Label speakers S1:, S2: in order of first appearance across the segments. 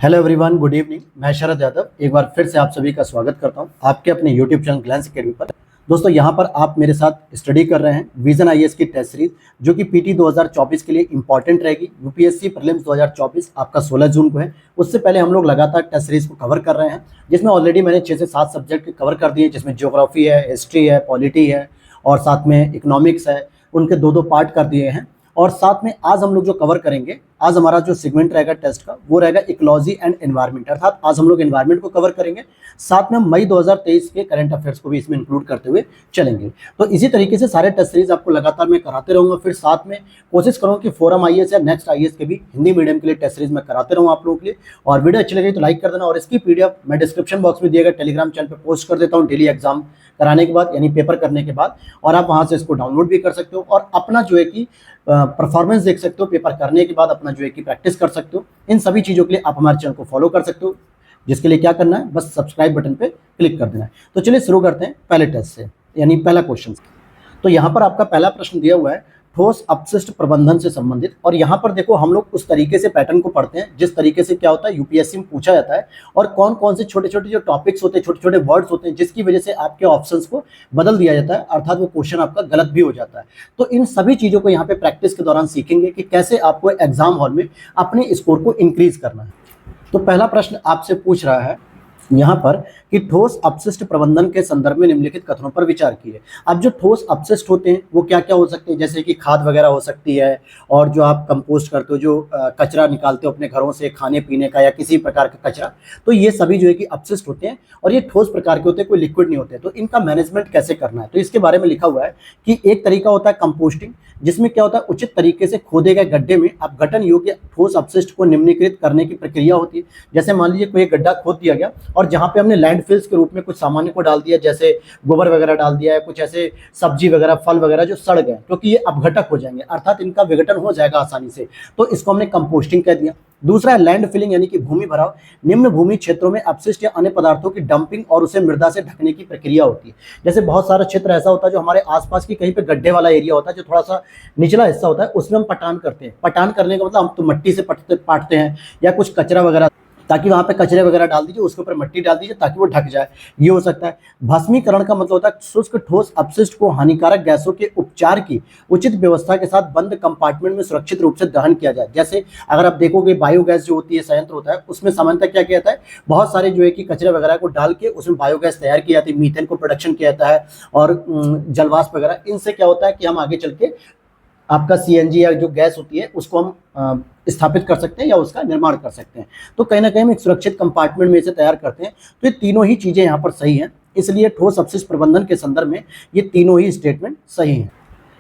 S1: Hello everyone, good evening. मैं शरद यादव एक बार फिर से आप सभी का स्वागत करता हूं आपके अपने यूट्यूब चैनल ग्लैंस एकेडमी पर। दोस्तों, यहां पर आप मेरे साथ स्टडी कर रहे हैं विजन आईएएस की टेस्ट सीरीज, जो कि पीटी 2024 के लिए इंपॉर्टेंट रहेगी। यूपीएससी प्रीलिम्स 2024 आपका 16 जून को है। उससे पहले हम लोग लगातार टेस्ट सीरीज को कवर कर रहे हैं, जिसमें ऑलरेडी मैंने 6 से 7 सब्जेक्ट कवर कर दिए, जिसमें ज्योग्राफी है, हिस्ट्री है, पॉलिटी है और साथ में इकोनॉमिक्स है। उनके दो पार्ट कर दिए हैं। और साथ में आज हम लोग जो कवर करेंगे, आज हमारा जो सेगमेंट रहेगा टेस्ट का, वो रहेगा इकोलॉजी एंड एनवायरनमेंट। अर्थात आज हम लोग एनवायरनमेंट को कवर करेंगे, साथ में मई 2023 के करंट अफेयर्स को भी इसमें इंक्लूड करते हुए चलेंगे। तो इसी तरीके से सारे टेस्ट सीरीज आपको लगातार मैं कराते रहूंगा। फिर साथ में कोशिश करूंगा कि फोरम आईएएस या नेक्स्ट आईएएस के भी हिंदी मीडियम के लिए टेस्ट सीरीज मैं कराते रहूँ आप लोगों के लिए। और वीडियो अच्छी लगी तो लाइक कर देना, और इसकी पीडीएफ मैं डिस्क्रिप्शन बॉक्स में दिए गए टेलीग्राम चैनल पर पोस्ट कर देता हूँ डेली एग्जाम कराने के बाद, यानी पेपर करने के बाद। और आप वहां से इसको डाउनलोड भी कर सकते हो और अपना जो है कि परफॉर्मेंस देख सकते हो, पेपर करने के बाद अपना जो है कि प्रैक्टिस कर सकते हो। इन सभी चीज़ों के लिए आप हमारे चैनल को फॉलो कर सकते हो, जिसके लिए क्या करना है, बस सब्सक्राइब बटन पे क्लिक कर देना है। तो चलिए शुरू करते हैं पहले टेस्ट से, यानी पहला क्वेश्चन। तो यहाँ पर आपका पहला प्रश्न दिया हुआ है ठोस अपशिष्ट प्रबंधन से संबंधित। और यहाँ पर देखो, हम लोग उस तरीके से पैटर्न को पढ़ते हैं जिस तरीके से क्या होता है यूपीएससी में पूछा जाता है, और कौन कौन से छोटे छोटे जो टॉपिक्स होते हैं, छोटे छोटे वर्ड्स होते हैं, जिसकी वजह से आपके ऑप्शंस को बदल दिया जाता है, अर्थात वो क्वेश्चन आपका गलत भी हो जाता है। तो इन सभी चीज़ों को यहाँ पे प्रैक्टिस के दौरान सीखेंगे कि कैसे आपको एग्जाम हॉल में अपने स्कोर को इंक्रीज करना है। तो पहला प्रश्न आपसे पूछ रहा है यहाँ पर कि ठोस अपशिष्ट प्रबंधन के संदर्भ में निम्नलिखित कथनों पर विचार कीजिए। अब जो ठोस अपशिष्ट होते हैं वो क्या क्या हो सकते हैं, जैसे कि खाद वगैरह हो सकती है, और जो आप कंपोस्ट करते हो, जो कचरा निकालते हो अपने घरों से, खाने पीने का या किसी प्रकार का कचरा, तो ये सभी जो है कि अपशिष्ट होते हैं और ये ठोस प्रकार के होते हैं, कोई लिक्विड नहीं होते। तो इनका मैनेजमेंट कैसे करना है, तो इसके बारे में लिखा हुआ है कि एक तरीका होता है कंपोस्टिंग, जिसमें क्या होता है उचित तरीके से खोदे गए गड्ढे में अपघटन योग्य ठोस अपशिष्ट को निम्नीकृत करने की प्रक्रिया होती है। जैसे मान लीजिए कोई गड्ढा खोद दिया गया और जहाँ पे हमने लैंडफिल्स के रूप में कुछ सामान्य को डाल दिया, जैसे गोबर वगैरह डाल दिया है, कुछ ऐसे सब्जी वगैरह, फल वगैरह जो सड़ गए, क्योंकि ये अपघटक हो जाएंगे, अर्थात इनका विघटन हो जाएगा आसानी से, तो इसको हमने कंपोस्टिंग कह दिया। दूसरा है लैंड फिलिंग, यानी कि भूमि भराव। निम्न भूमि क्षेत्रों में अपशिष्ट या अन्य पदार्थों की डंपिंग और उसे मृदा से ढकने की प्रक्रिया होती है। जैसे बहुत सारा क्षेत्र ऐसा होता है जो हमारे आसपास की कहीं पे गड्ढे वाला एरिया होता है, जो थोड़ा सा निचला हिस्सा होता है, उसमें हम पटान करते हैं। पटान करने का मतलब हम तो मिट्टी से पाटते हैं, या कुछ कचरा वगैरह, ताकि वहाँ पे कचरे वगैरह डाल दीजिए, उसके ऊपर मिट्टी डाल दीजिए ताकि वो ढक जाए, ये हो सकता है। भस्मीकरण का मतलब होता है शुष्क ठोस अपशिष्ट को हानिकारक गैसों के उपचार की उचित व्यवस्था के साथ बंद कंपार्टमेंट में सुरक्षित रूप से दहन किया जाए। जैसे अगर आप देखोगे बायोगैस जो होती है, संयंत्र होता है, उसमें सामान्यतः क्या किया जाता है, बहुत सारे जो है कि कचरे वगैरह को डाल के उसमें बायोगैस तैयार की जाती है, मीथेन को प्रोडक्शन किया जाता है, और जलवाष्प वगैरह। इनसे क्या होता है कि हम आगे चल के आपका सीएनजी या जो गैस होती है उसको हम स्थापित कर सकते हैं या उसका निर्माण कर सकते हैं। तो कहीं ना कहीं हम एक सुरक्षित कंपार्टमेंट में इसे तैयार करते हैं। तो ये तीनों ही चीज़ें यहाँ पर सही हैं, इसलिए ठोस अपशिष्ट प्रबंधन के संदर्भ में ये तीनों ही स्टेटमेंट सही हैं।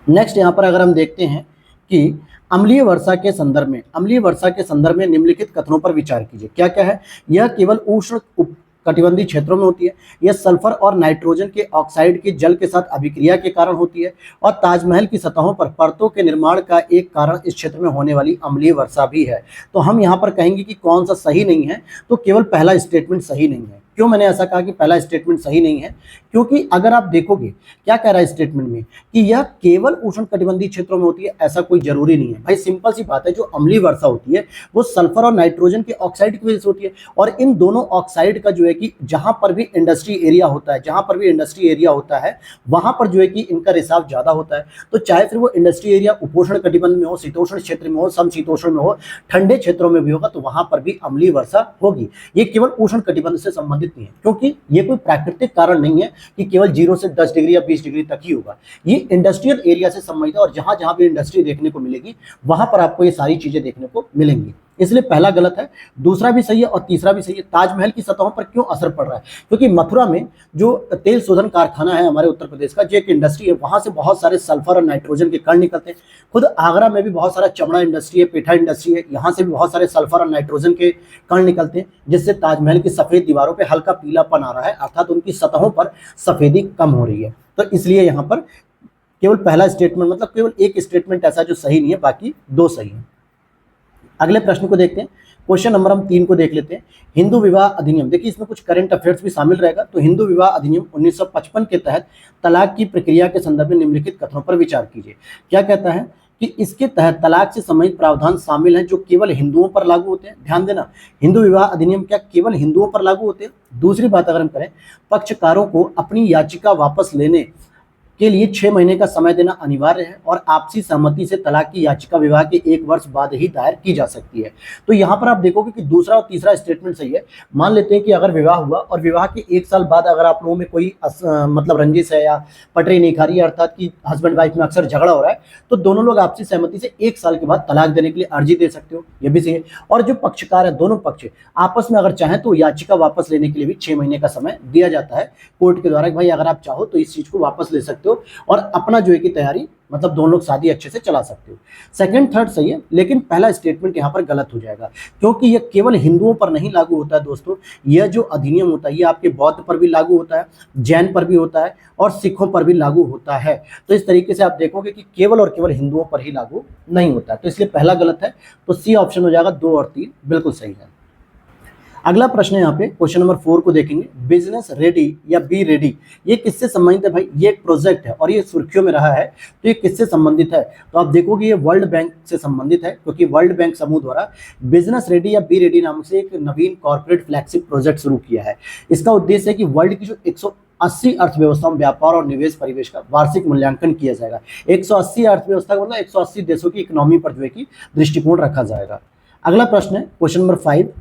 S1: नेक्स्ट यहाँ पर अगर हम देखते हैं कि अम्लीय वर्षा के संदर्भ में, अम्लीय वर्षा के संदर्भ में निम्नलिखित कथनों पर विचार कीजिए। क्या क्या है, यह केवल उष्ण कटिबंधीय क्षेत्रों में होती है, यह सल्फर और नाइट्रोजन के ऑक्साइड के जल के साथ अभिक्रिया के कारण होती है, और ताजमहल की सतहों पर परतों के निर्माण का एक कारण इस क्षेत्र में होने वाली अम्लीय वर्षा भी है। तो हम यहाँ पर कहेंगे कि कौन सा सही नहीं है, तो केवल पहला स्टेटमेंट सही नहीं है। क्यों मैंने ऐसा कहा कि पहला स्टेटमेंट सही नहीं है, क्योंकि अगर आप देखोगे क्या कह रहा है स्टेटमेंट में कि यह केवल उष्णकटिबंधीय क्षेत्रों में होती है, ऐसा कोई जरूरी नहीं है भाई। सिंपल सी बात है, जो अम्लीय वर्षा होती है वो सल्फर और नाइट्रोजन के ऑक्साइड की वजह से होती है, और इन दोनों ऑक्साइड का जो है कि जहां पर भी इंडस्ट्री एरिया होता है, जहां पर भी इंडस्ट्री एरिया होता है वहां पर जो है कि इनका रिसाव ज्यादा होता है। तो चाहे फिर वो इंडस्ट्री एरिया उपोष्ण कटिबंध में हो, शीतोष्ण क्षेत्र में हो, समशीतोष्ण में हो, ठंडे क्षेत्रों में भी होगा, तो वहां पर भी अम्लीय वर्षा होगी। ये केवल उष्ण कटिबंध से संबंधित नहीं है, क्योंकि ये कोई प्राकृतिक कारण नहीं है कि केवल 0 से 10 डिग्री या 20 डिग्री तक ही होगा। ये इंडस्ट्रियल एरिया से संबंधित है, और जहां जहां भी इंडस्ट्री देखने को मिलेगी वहां पर आपको ये सारी चीजें देखने को मिलेंगी। इसलिए पहला गलत है, दूसरा भी सही है और तीसरा भी सही है। ताजमहल की सतहों पर क्यों असर पड़ रहा है, क्योंकि मथुरा में जो तेल शोधन कारखाना है हमारे उत्तर प्रदेश का, जो एक इंडस्ट्री है, वहां से बहुत सारे सल्फर और नाइट्रोजन के कण निकलते हैं। खुद आगरा में भी बहुत सारा चमड़ा इंडस्ट्री है, पेठा इंडस्ट्री है, यहाँ से भी बहुत सारे सल्फर और नाइट्रोजन के कण निकलते हैं, जिससे ताजमहल की सफेद दीवारों पर हल्का पीलापन आ रहा है, अर्थात उनकी सतहों पर सफेदी कम हो रही है। तो इसलिए यहाँ पर केवल पहला स्टेटमेंट, मतलब केवल एक स्टेटमेंट ऐसा जो सही नहीं है, बाकी दो सही है। अगले प्रश्न को देखते हैं, क्वेश्चन नंबर हम 3 को देख लेते हैं। हिंदू विवाह अधिनियम, देखिए इसमें कुछ करंट अफेयर्स भी शामिल रहेगा। तो हिंदू विवाह अधिनियम 1955 के तहत तलाक की प्रक्रिया के संदर्भ में निम्नलिखित कथनों पर विचार कीजिए। क्या कहता है कि इसके तहत तलाक से संबंधित प्रावधान शामिल हैं जो केवल हिंदुओं पर लागू होते हैं। ध्यान देना, हिंदू विवाह अधिनियम क्या केवल हिंदुओं पर लागू होते हैं? दूसरी बात अगर हम करें, पक्षकारों को अपनी याचिका वापस लेने के लिए 6 महीने का समय देना अनिवार्य है और आपसी सहमति से तलाक की याचिका विवाह के 1 वर्ष बाद ही दायर की जा सकती है। तो यहाँ पर आप देखोगे कि दूसरा और तीसरा स्टेटमेंट सही है। मान लेते हैं कि अगर विवाह हुआ और विवाह के 1 साल बाद अगर आप लोगों में कोई मतलब रंजिश है या पटरी नहीं खा रही है, अर्थात कि हस्बैंड वाइफ में अक्सर झगड़ा हो रहा है, तो दोनों लोग आपसी सहमति से 1 साल के बाद तलाक देने के लिए अर्जी दे सकते हो, ये भी सही है। और जो पक्षकार है, दोनों पक्ष आपस में अगर चाहें तो याचिका वापस लेने के लिए भी 6 महीने का समय दिया जाता है कोर्ट के द्वारा कि भाई अगर आप चाहो तो इस चीज को वापस ले सकते हो और अपना जो है कि तैयारी मतलब दोनों लोग शादी अच्छे से चला सकते हो। सेकंड थर्ड सही है, लेकिन पहला स्टेटमेंट यहाँ पर गलत हो जाएगा क्योंकि यह केवल हिंदुओं पर नहीं लागू होता है दोस्तों। यह जो अधिनियम होता है ये आपके बौद्ध पर भी लागू होता है, जैन पर भी होता है और सिखों पर भी लागू होता है। तो इस तरीके से आप देखोगे कि केवल और केवल हिंदुओं पर ही लागू नहीं होता है, तो इसलिए पहला गलत है। तो सी ऑप्शन हो जाएगा, 2 और 3 बिल्कुल सही है। अगला प्रश्न है यहाँ पे क्वेश्चन नंबर 4 को देखेंगे, बिजनेस रेडी या बी रेडी, ये किससे संबंधित है भाई? ये एक प्रोजेक्ट है और ये सुर्खियों में रहा है, तो ये किससे संबंधित है? तो आप देखोगे ये वर्ल्ड बैंक से संबंधित है क्योंकि वर्ल्ड बैंक समूह द्वारा बिजनेस रेडी या बी रेडी नाम से एक नवीन कॉर्पोरेट फ्लैगशिप प्रोजेक्ट शुरू किया है। इसका उद्देश्य है कि वर्ल्ड की जो 180 अर्थव्यवस्थाओं में व्यापार और निवेश परिवेश का वार्षिक मूल्यांकन किया जाएगा। 180 अर्थव्यवस्था का मतलब 180 देशों की इकोनॉमी पर जो है कि दृष्टिकोण रखा जाएगा। अगला प्रश्न है क्वेश्चन नंबर 5,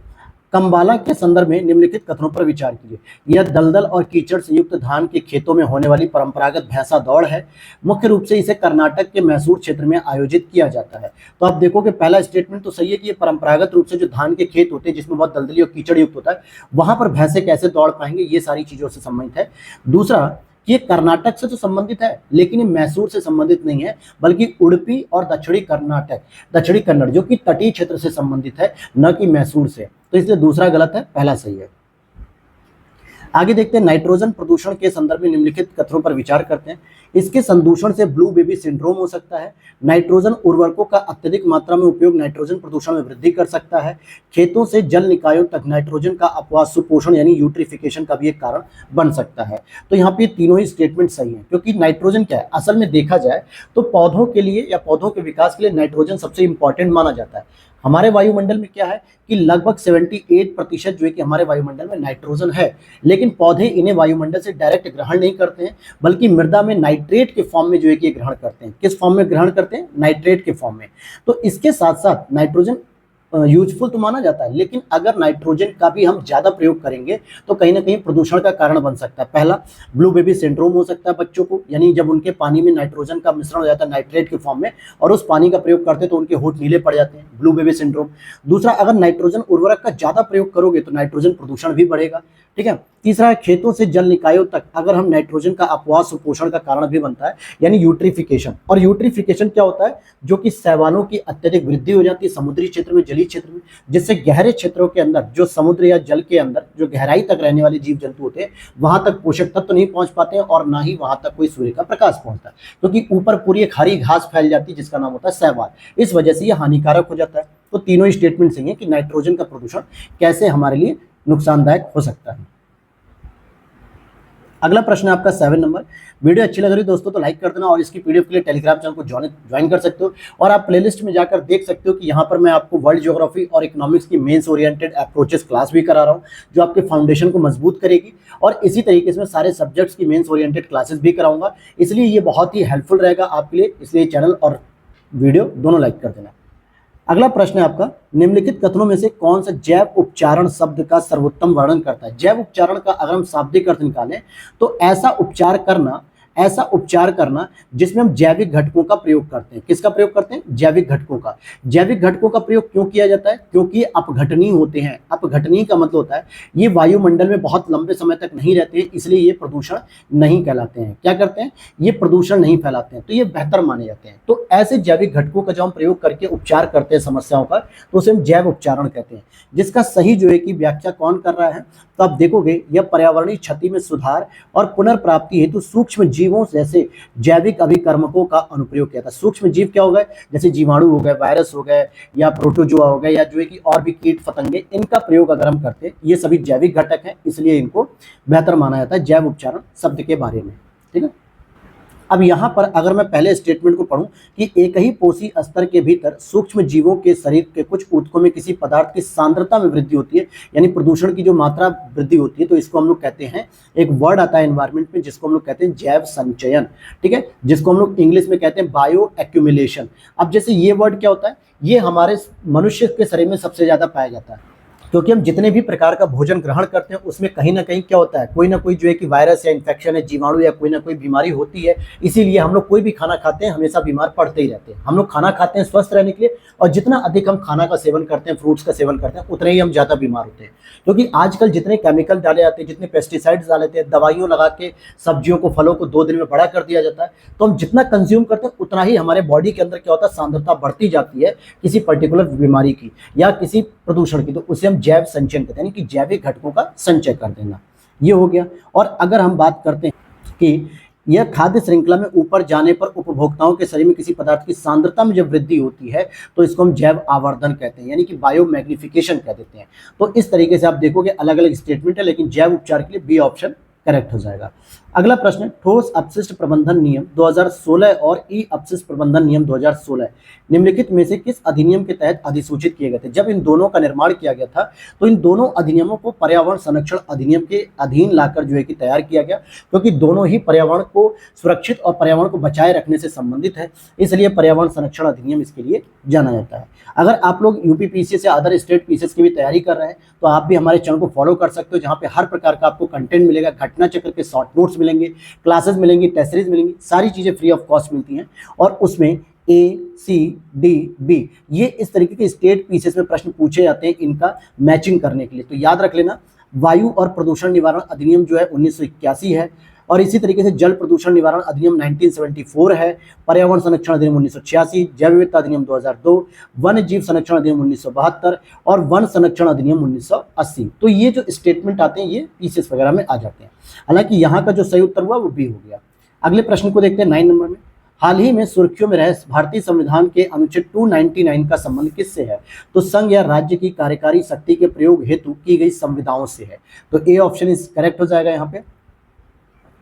S1: कंबाला के संदर्भ में निम्नलिखित कथनों पर विचार कीजिए। यह दलदल और कीचड़ से युक्त धान के खेतों में होने वाली परंपरागत भैंसा दौड़ है। मुख्य रूप से इसे कर्नाटक के मैसूर क्षेत्र में आयोजित किया जाता है। तो आप देखो कि पहला स्टेटमेंट तो सही है कि ये परंपरागत रूप से जो धान के खेत होते हैं जिसमें बहुत दलदली और कीचड़ युक्त होता है, वहां पर भैंसे कैसे दौड़ पाएंगे, ये सारी चीजों से संबंधित है। दूसरा, ये कर्नाटक से तो संबंधित है लेकिन ये मैसूर से संबंधित नहीं है, बल्कि उडुपी और दक्षिणी कर्नाटक, दक्षिणी कन्नड़ जो कि तटीय क्षेत्र से संबंधित है, न कि मैसूर से। तो इसलिए दूसरा गलत है, पहला सही है। आगे देखते हैं, नाइट्रोजन प्रदूषण के संदर्भ में निम्नलिखित कथनों पर विचार करते हैं। इसके संदूषण से ब्लू बेबी सिंड्रोम हो सकता है। नाइट्रोजन उर्वरकों का अत्यधिक मात्रा में उपयोग नाइट्रोजन प्रदूषण में वृद्धि कर सकता है। खेतों से जल निकायों तक नाइट्रोजन का अपवाद सुपोषण यानी यूट्रिफिकेशन का भी एक कारण बन सकता है। तो यहाँ पे तीनों ही स्टेटमेंट सही है क्योंकि नाइट्रोजन क्या है, असल में देखा जाए तो पौधों के लिए या पौधों के विकास के लिए नाइट्रोजन सबसे इंपॉर्टेंट माना जाता है। हमारे वायुमंडल में क्या है कि लगभग 78% जो है कि हमारे वायुमंडल में नाइट्रोजन है, लेकिन पौधे इन्हें वायुमंडल से डायरेक्ट ग्रहण नहीं करते हैं, बल्कि मृदा में नाइट्रेट के फॉर्म में जो है कि ग्रहण करते हैं। किस फॉर्म में ग्रहण करते हैं? नाइट्रेट के फॉर्म में। तो इसके साथ साथ नाइट्रोजन यूजफुल तो माना जाता है, लेकिन अगर नाइट्रोजन का भी हम ज्यादा प्रयोग करेंगे तो कहीं ना कहीं प्रदूषण का कारण बन सकता है। पहला, ब्लू बेबी सिंड्रोम हो सकता है बच्चों को, यानी जब उनके पानी में नाइट्रोजन का मिश्रण हो जाता है नाइट्रेट के फॉर्म में और उस पानी का प्रयोग करते हैं तो उनके होंठ नीले पड़ जाते हैं, ब्लू बेबी सिंड्रोम। दूसरा, अगर नाइट्रोजन उर्वरक का ज्यादा प्रयोग करोगे तो नाइट्रोजन प्रदूषण भी बढ़ेगा। ठीक है। तीसरा है, खेतों से जल निकायों तक अगर हम नाइट्रोजन का अपवाद सुपोषण का कारण भी बनता है, यानी यूट्रिफिकेशन। और यूट्रिफिकेशन क्या होता है? जो कि शैवालों की अत्यधिक वृद्धि हो जाती है समुद्री क्षेत्र में, जलीय क्षेत्र में, जिससे गहरे क्षेत्रों के अंदर जो समुद्र या जल के अंदर जो गहराई तक रहने वाले जीव जंतु होते हैं वहां तक पोषक तत्व नहीं पहुंच पाते हैं और ना ही वहां तक कोई सूर्य का प्रकाश पहुंचता है, क्योंकि ऊपर पूरी एक हरी घास फैल जाती है जिसका नाम होता है शैवाल। इस वजह से यह हानिकारक हो जाता है। तो तीनों ही स्टेटमेंट सही है कि नाइट्रोजन का प्रदूषण कैसे हमारे लिए नुकसानदायक हो सकता है। अगला प्रश्न है आपका 7 नंबर। वीडियो अच्छी लग रही है दोस्तों तो लाइक कर देना और इसकी पीडीएफ के लिए टेलीग्राम चैनल को ज्वाइन कर सकते हो और आप प्लेलिस्ट में जाकर देख सकते हो कि यहाँ पर मैं आपको वर्ल्ड ज्योग्राफी और इकोनॉमिक्स की मेंस ओरिएंटेड अप्रोचेस क्लास भी करा रहा हूँ जो आपके फाउंडेशन को मजबूत करेगी और इसी तरीके से मैं सारे सब्जेक्ट्स की मेंस ओरिएंटेड क्लासेस भी कराऊंगा, इसलिए ये बहुत ही हेल्पफुल रहेगा आपके लिए, इसलिए चैनल और वीडियो दोनों लाइक कर देना। अगला प्रश्न है आपका, निम्नलिखित कथनों में से कौन सा जैव उपचारण शब्द का सर्वोत्तम वर्णन करता है? जैव उपचारण का अगर हम शाब्दिक अर्थ निकालें तो ऐसा उपचार करना जिसमें हम जैविक घटकों का प्रयोग करते हैं। किसका प्रयोग करते हैं? जैविक घटकों का। जैविक घटकों का प्रयोग क्यों किया जाता है? क्योंकि ये अपघटनीय होते हैं। अपघटनीय का मतलब होता है ये वायुमंडल में बहुत लंबे समय तक नहीं रहते हैं, इसलिए ये प्रदूषण नहीं कहलाते हैं। क्या करते हैं? ये प्रदूषण नहीं फैलाते हैं, तो ये बेहतर माने जाते हैं। तो ऐसे जैविक घटकों का जो हम प्रयोग करके उपचार करते हैं समस्याओं का, तो उसे हम जैव उपचारण कहते हैं। जिसका सही जो है कि व्याख्या कौन कर रहा है? तो आप देखोगे यह पर्यावरणीय क्षति में सुधार और पुनर्प्राप्ति हेतु सूक्ष्म जीवों जैसे जैविक अभिकर्मकों का अनुप्रयोग किया था। सूक्ष्म जीव क्या हो गए? जैसे जीवाणु हो गए, वायरस हो गए या प्रोटोजोआ हो गए या जो है कि और भी कीट पतंगे, इनका प्रयोग अगर हम करते हैं, ये सभी जैविक घटक हैं, इसलिए इनको बेहतर माना जाता है जैव उपचारण शब्द के बारे में। ठीक है। अब यहाँ पर अगर मैं पहले स्टेटमेंट को पढूं कि एक ही पोषी स्तर के भीतर सूक्ष्म जीवों के शरीर के कुछ ऊतकों में किसी पदार्थ की सांद्रता में वृद्धि होती है, यानी प्रदूषण की जो मात्रा वृद्धि होती है, तो इसको हम लोग कहते हैं, एक वर्ड आता है एनवायरमेंट में जिसको हम लोग कहते हैं जैव संचयन, ठीक है, जिसको हम लोग इंग्लिश में कहते हैं बायो एक्यूमुलेशन। अब जैसे ये वर्ड क्या होता है, ये हमारे मनुष्य के शरीर में सबसे ज्यादा पाया जाता है, क्योंकि हम जितने भी प्रकार का भोजन ग्रहण करते हैं उसमें कहीं ना कहीं क्या होता है, कोई ना कोई जो है कि वायरस या इन्फेक्शन है, जीवाणु या कोई ना कोई बीमारी होती है। इसीलिए हम लोग कोई भी खाना खाते हैं हमेशा बीमार पड़ते ही रहते हैं। हम लोग खाना खाते हैं स्वस्थ रहने के लिए, और जितना अधिक हम खाना का सेवन करते हैं, फ्रूट्स का सेवन करते हैं, उतने ही हम ज़्यादा बीमार होते हैं। क्योंकि आजकल जितने केमिकल डाले जाते हैं, जितने पेस्टिसाइड्स डाले जाते हैं, दवाइयों लगा के सब्जियों को, फलों को 2 दिन में बड़ा कर दिया जाता है, तो हम जितना कंज्यूम करते हैं उतना ही हमारे बॉडी के अंदर क्या होता है, सांद्रता बढ़ती जाती है किसी पर्टिकुलर बीमारी की या किसी प्रदूषण की। तो उसे हम जैव संचयन कहते हैं, यानी कि जैविक घटकों का संचय कर देना, ये हो गया। और अगर हम बात करते हैं कि यह खाद्य श्रृंखला में ऊपर जाने पर उपभोक्ताओं के शरीर में किसी पदार्थ की सांद्रता में जब वृद्धि होती है तो इसको हम जैव आवर्धन कहते हैं, यानी कि बायो मैग्निफिकेशन कह देते हैं। तो इस तरीके से आप देखोगे अलग अलग स्टेटमेंट है, लेकिन जैव उपचार के लिए बी ऑप्शन करेक्ट हो जाएगा। अगला प्रश्न, ठोस अपशिष्ट प्रबंधन नियम 2016 और ई अपशिष्ट प्रबंधन नियम 2016 निम्नलिखित में से किस अधिनियम के तहत अधिसूचित किए गए थे? जब इन दोनों का निर्माण किया गया था तो इन दोनों अधिनियमों को पर्यावरण संरक्षण अधिनियम के अधीन लाकर जो है कि तैयार किया गया, क्योंकि दोनों ही पर्यावरण को सुरक्षित और पर्यावरण को बचाए रखने से संबंधित है, इसलिए पर्यावरण संरक्षण अधिनियम इसके लिए जाना जाता है। अगर आप लोग यूपी पीसीएस या अदर स्टेट पीसीएस की भी तैयारी कर रहे हैं तो आप भी हमारे चैनल को फॉलो कर सकते हो, जहाँ पे हर प्रकार का आपको कंटेंट मिलेगा, घटना चक्र के शॉर्ट नोट्स मिलेंगे, क्लासेस मिलेंगी, टेस्ट सीरीज मिलेंगी, सारी चीज़ें फ्री ऑफ कॉस्ट मिलती हैं। और उसमें ए सी डी बी ये इस तरीके के स्टेट पीसेस में प्रश्न पूछे जाते हैं इनका मैचिंग करने के लिए। तो याद रख लेना, वायु और प्रदूषण निवारण अधिनियम जो है 1981 है, और इसी तरीके से जल प्रदूषण निवारण अधिनियम 1974 है, पर्यावरण संरक्षण अधिनियम 1986, जैव विविधता अधिनियम 2002, वन्य जीव संरक्षण अधिनियम 1972 और वन संरक्षण अधिनियम 1980। तो ये जो स्टेटमेंट आते हैं ये पीसीएस वगैरह में आ जाते हैं। हालांकि यहाँ का जो सही उत्तर हुआ वो बी हो गया। अगले प्रश्न को देखते हैं 9 नंबर में, हाल ही में सुर्खियों में रहे भारतीय संविधान के अनुच्छेद 299 का संबंध किससे है? तो संघ या राज्य की कार्यकारी शक्ति के प्रयोग हेतु की गई संविदाओं से है। तो ए ऑप्शन इज करेक्ट हो जाएगा यहाँ पे।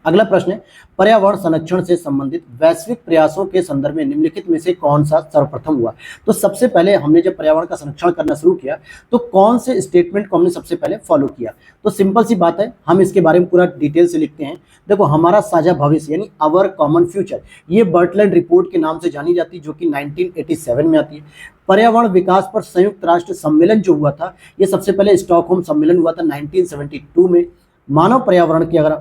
S1: अगला प्रश्न है, पर्यावरण संरक्षण से संबंधित वैश्विक प्रयासों के संदर्भ में निम्नलिखित में से कौन सा सर्वप्रथम हुआ? तो सबसे पहले हमने जब पर्यावरण का संरक्षण करना शुरू किया तो कौन से स्टेटमेंट को हमने सबसे पहले फॉलो किया? तो सिंपल सी बात है, हम इसके बारे में पूरा डिटेल से लिखते हैं। देखो, हमारा साझा भविष्य यानी अवर कॉमन फ्यूचर, ये बर्टलैंड रिपोर्ट के नाम से जानी जाती है, जो कि 1987 में आती है। पर्यावरण विकास पर संयुक्त राष्ट्र सम्मेलन जो हुआ था, ये सबसे पहले स्टॉकहोम सम्मेलन हुआ था 1972 में। मानव पर्यावरण की अगर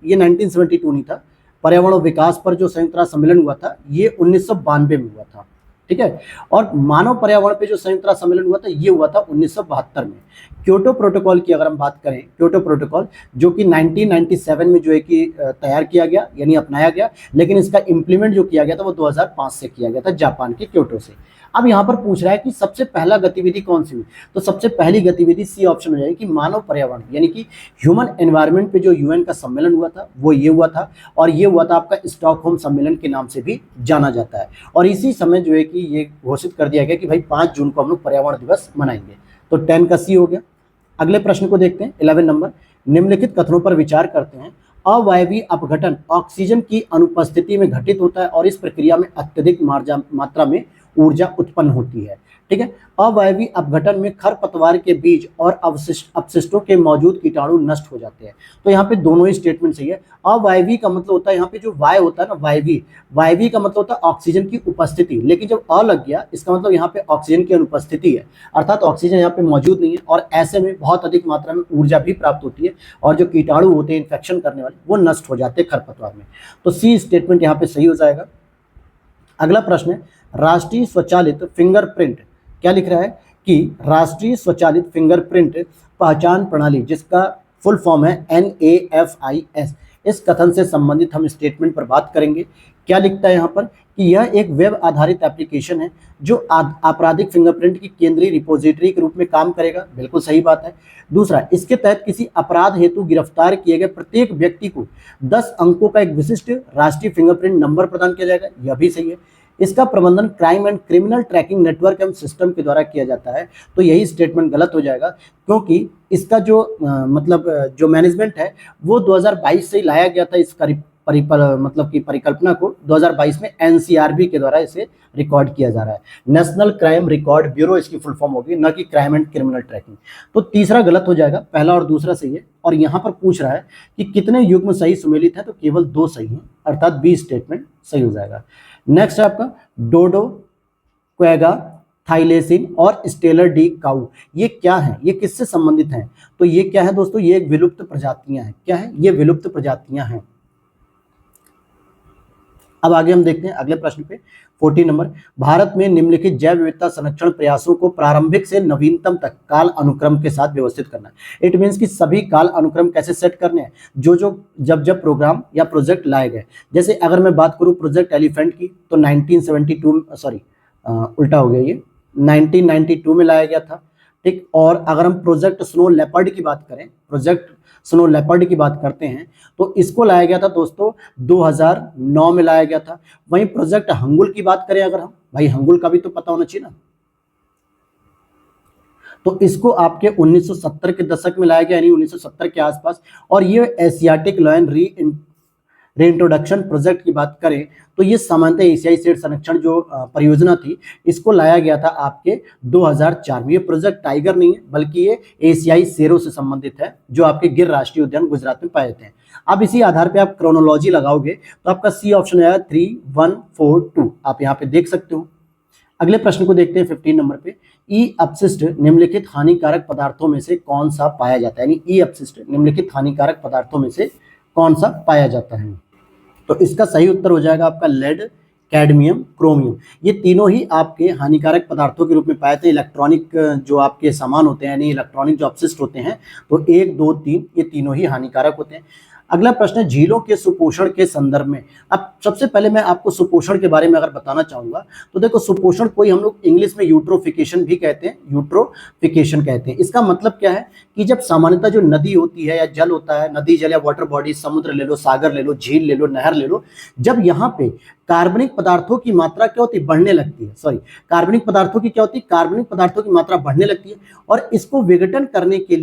S1: ये 1972 नहीं था, पर्यावरण विकास पर जो संयुक्त राष्ट्र सम्मेलन हुआ था ये 1992 में हुआ था, ठीक है। और मानव पर्यावरण पे जो संयुक्त राष्ट्र सम्मेलन हुआ था ये हुआ था 1972 में। क्योटो प्रोटोकॉल की अगर हम बात करें, क्योटो प्रोटोकॉल जो कि 1997 में जो है कि तैयार किया गया यानी अपनाया गया, लेकिन इसका इम्प्लीमेंट जो किया गया था वो 2005 से किया गया था, जापान के क्योटो से। अब यहाँ पर पूछ रहा है कि सबसे पहला गतिविधि कौन सी हुई? तो सबसे पहली गतिविधि सी ऑप्शन हो जाएगी कि मानव पर्यावरण यानी कि ह्यूमन एनवायरनमेंट पे जो यूएन का सम्मेलन हुआ था वो ये हुआ था, और ये हुआ था आपका स्टॉकहोम सम्मेलन के नाम से भी जाना जाता है। और इसी समय जो है कि ये घोषित कर दिया गया कि भाई 5 जून को हम लोग पर्यावरण दिवस मनाएंगे। तो 10 का सी हो गया। अगले प्रश्न को देखते हैं 11 नंबर, निम्नलिखित कथनों पर विचार करते हैं। अवायवीय अपघटन ऑक्सीजन की अनुपस्थिति में घटित होता है और इस प्रक्रिया में अत्यधिक मात्रा में ऊर्जा उत्पन्न होती है, ठीक है। अवायवीय अपघटन में खरपतवार के बीज और अपशिष्टों के मौजूद कीटाणु नष्ट हो जाते हैं। तो यहाँ पे दोनों ही स्टेटमेंट सही है। अवायवीय का मतलब होता है यहाँ पे जो वाय होता है ना, वायवीय का मतलब होता है ऑक्सीजन की उपस्थिति, लेकिन जब अ लग गया इसका मतलब यहाँ पे ऑक्सीजन की अनुपस्थिति है, अर्थात ऑक्सीजन यहाँ पे मौजूद नहीं है, और ऐसे में बहुत अधिक मात्रा में ऊर्जा भी प्राप्त होती है और जो कीटाणु होते हैं इन्फेक्शन करने वाले वो नष्ट हो जाते हैं खरपतवार में। तो सी स्टेटमेंट यहाँ पे सही हो जाएगा। अगला प्रश्न है, राष्ट्रीय स्वचालित फिंगरप्रिंट, क्या लिख रहा है कि राष्ट्रीय स्वचालित फिंगरप्रिंट पहचान प्रणाली, जिसका फुल फॉर्म है NAFIS, इस कथन से संबंधित हम स्टेटमेंट पर बात करेंगे। क्या लिखता है यहाँ पर कि यह एक वेब आधारित एप्लीकेशन है जो आपराधिक फिंगरप्रिंट की केंद्रीय रिपोजिटरी के रूप में काम करेगा। बिल्कुल सही बात है। दूसरा, इसके तहत किसी अपराध हेतु गिरफ्तार किए गए प्रत्येक व्यक्ति को 10 अंकों का एक विशिष्ट राष्ट्रीय फिंगरप्रिंट नंबर प्रदान किया जाएगा। यह भी सही है। इसका प्रबंधन crime and criminal tracking network एवं सिस्टम के द्वारा किया जाता है। तो यही स्टेटमेंट गलत हो जाएगा, क्योंकि इसका जो जो मैनेजमेंट है वो 2022 से ही लाया गया था इसका मतलब कि परिकल्पना को 2022 में एनसीआरबी के द्वारा इसे रिकॉर्ड किया जा रहा है। नेशनल क्राइम रिकॉर्ड ब्यूरो इसकी फुल फॉर्म होगी, न कि क्राइम एंड क्रिमिनल ट्रैकिंग। तो तीसरा गलत हो जाएगा, पहला और दूसरा सही है। और यहाँ पर पूछ रहा है कि कितने युग्म सही सुमेलित है, तो केवल 2 सही हैं, अर्थात बी स्टेटमेंट सही हो जाएगा। नेक्स्ट है आपका डोडो, क्वेगा, थाइलेसिन और स्टेलर डी काउ। ये क्या है, ये किससे संबंधित हैं? तो ये क्या है दोस्तों, ये एक विलुप्त प्रजातियां हैं। क्या है, ये विलुप्त प्रजातियां हैं। अब आगे हम देखते हैं अगले प्रश्न पे 14 नंबर। भारत में निम्नलिखित जैव विविधता संरक्षण प्रयासों को प्रारंभिक से नवीनतम तक काल अनुक्रम के साथ व्यवस्थित करना है। इट मीन्स कि सभी काल अनुक्रम कैसे सेट करने हैं, जो जब प्रोग्राम या प्रोजेक्ट लाए गए। जैसे अगर मैं बात करूं प्रोजेक्ट एलिफेंट की, तो 1972 उल्टा हो गया, ये 1992 में लाया गया था, ठीक। और अगर हम प्रोजेक्ट स्नो लेपर्ड की बात करें, प्रोजेक्ट स्नो लेपर्ड की बात करते हैं, तो इसको लाया गया था दोस्तों 2009 में लाया गया था। वहीं प्रोजेक्ट हंगुल की बात करें अगर हम, भाई हंगुल का भी तो पता होना चाहिए ना, तो इसको आपके 1970 के दशक में लाया गया, यानी 1970 के आसपास। और ये एशियाटिक लायन रीइंट्रोडक्शन प्रोजेक्ट की बात करें, तो ये सामान्यतः एशियाई शेर संरक्षण जो परियोजना थी, इसको लाया गया था आपके 2004 में। ये प्रोजेक्ट टाइगर नहीं है, बल्कि ये एशियाई शेरों से संबंधित है, जो आपके गिर राष्ट्रीय उद्यान गुजरात में पाए जाते हैं। अब इसी आधार पे आप क्रोनोलॉजी लगाओगे तो आपका सी ऑप्शन आएगा 3142, आप यहाँ पे देख सकते हो। अगले प्रश्न को देखते हैं 15 नंबर पे। ई अपशिष्ट निम्नलिखित हानिकारक पदार्थों में से कौन सा पाया जाता है, यानी ई अपशिष्ट निम्नलिखित हानिकारक पदार्थों में से कौन सा पाया जाता है? तो इसका सही उत्तर हो जाएगा आपका लेड, कैडमियम, क्रोमियम। ये तीनों ही आपके हानिकारक पदार्थों के रूप में पाए थे। इलेक्ट्रॉनिक जो आपके सामान होते हैं, यानी इलेक्ट्रॉनिक जो अपशिष्ट होते हैं, तो 1, 2, 3 ये तीनों ही हानिकारक होते हैं। अगला प्रश्न है झीलों के सुपोषण के संदर्भ में। अब सबसे पहले मैं आपको सुपोषण के बारे में अगर बताना चाहूंगा, तो देखो सुपोषण कोई हम लोग इंग्लिश में यूट्रोफिकेशन भी कहते हैं, यूट्रोफिकेशन कहते हैं। इसका मतलब क्या है कि जब सामान्यतः जो नदी होती है या जल होता है, नदी जल या वाटर बॉडी, समुद्र ले लो, सागर ले लो, झील ले लो, नहर ले लो, जब यहाँ पे कार्बनिक पदार्थों की मात्रा क्या होती है, बढ़ने लगती है। सॉरी, कार्बनिक पदार्थों की क्या होती है, कार्बनिक पदार्थों की मात्रा बढ़ने लगती है, और इसको विघटन करने के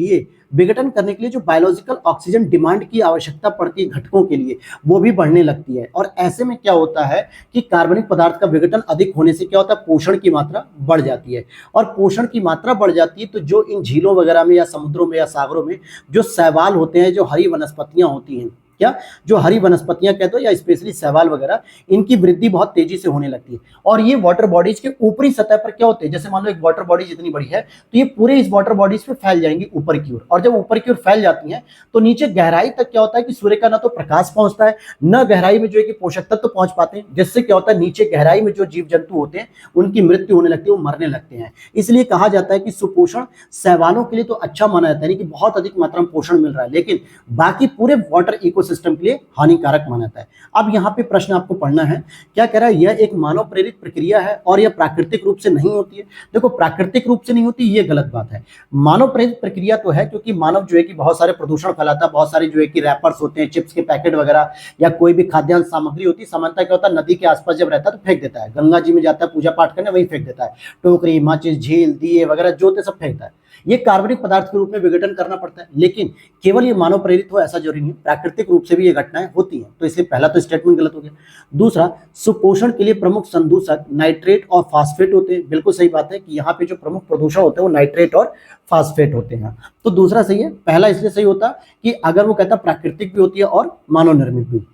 S1: लिए जो बायोलॉजिकल ऑक्सीजन डिमांड की आवश्यकता पड़ती है घटकों के लिए, वो भी बढ़ने लगती है। और ऐसे में क्या होता है कि कार्बनिक पदार्थ का विघटन अधिक होने से क्या होता है, पोषण की मात्रा बढ़ जाती है। और पोषण की मात्रा बढ़ जाती है तो जो इन झीलों वगैरह में या समुद्रों में या सागरों में जो शैवाल होते हैं, जो हरी वनस्पतियां होती हैं, क्या जो हरी वनस्पतियां कहते हो, या स्पेशली शैवाल वगैरह, इनकी वृद्धि बहुत तेजी से होने लगती है। और ये वाटर बॉडीज के ऊपरी सतह पर क्या होते हैं, जैसे मान लो एक वाटर बॉडी जितनी बड़ी है, तो ये पूरे इस वाटर बॉडीज पे फैल जाएंगी ऊपर की ओर। और जब ऊपर की ओर फैल जाती हैं तो नीचे गहराई तक क्या होता है कि सूर्य का ना तो प्रकाश पहुंचता है, न गहराई में जो है कि पोषक तत्व तो पहुंच पाते हैं, जिससे क्या होता है नीचे गहराई में जो जीव जंतु होते हैं उनकी मृत्यु होने लगती है, वो मरने लगते हैं। इसलिए कहा जाता है कि सुपोषण शैवालों के लिए तो अच्छा माना जाता है, कि बहुत अधिक मात्रा में पोषण मिल रहा है, लेकिन बाकी पूरे वाटर इकोसिस्टम के लिए हानिकारक माना जाता है। अब यहाँ पे प्रश्न आपको पढ़ना है, क्या कह रहा है, यह एक मानव प्रेरित प्रक्रिया है और यह प्राकृतिक रूप से नहीं होती है। देखो, प्राकृतिक रूप से नहीं होती ये गलत बात है, मानव प्रेरित प्रक्रिया तो है, क्योंकि मानव जो है कि बहुत सारे प्रदूषण फैलाता है, बहुत सारे जो है कि रैपर्स होते हैं, चिप्स के पैकेट वगैरह या कोई भी खाद्यान्न सामग्री होती है, सामान्यतः क्या होता है नदी के आसपास जब रहता है तो फेंक देता है, गंगा जी में जाता है पूजा पाठ करने, वही फेंक देता है, टोकरी, माचिस, झील, दिए वगैरह जो होते सब फेंकता है। ये कार्बनिक पदार्थ के रूप में विघटन करना पड़ता है, लेकिन केवल ये मानव प्रेरित हो ऐसा जरूरी नहीं, प्राकृतिक रूप से भी ये घटनाएं होती हैं। तो इसलिए पहला तो स्टेटमेंट गलत हो गया। दूसरा, सुपोषण के लिए प्रमुख संदूषक नाइट्रेट और फास्फेट होते हैं। बिल्कुल सही बात है कि यहाँ पे जो प्रमुख प्रदूषण होते हैं वो नाइट्रेट और फास्फेट होते हैं। तो दूसरा सही है, पहला इसलिए सही होता कि अगर वो कहता प्राकृतिक भी होती है और मानव निर्मित भी।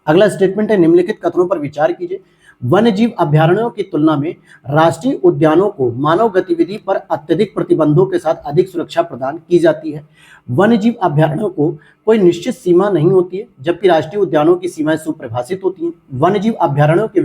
S1: अगला स्टेटमेंट है, निम्नलिखित कथनों पर विचार कीजिए। वन्य जीव अभ्यारण्यों की तुलना में राष्ट्रीय उद्यानों को मानव गतिविधि पर अत्यधिक प्रतिबंधों के साथ अधिक सुरक्षा प्रदान की जाती है। वन्य जीव अभ्यारण्यों को कोई निश्चित सीमा नहीं होती है, जबकि राष्ट्रीय उद्यानों की सीमाएं सुपरिभाषित होती हैं। वन्य जीव अभ्यारण्यों के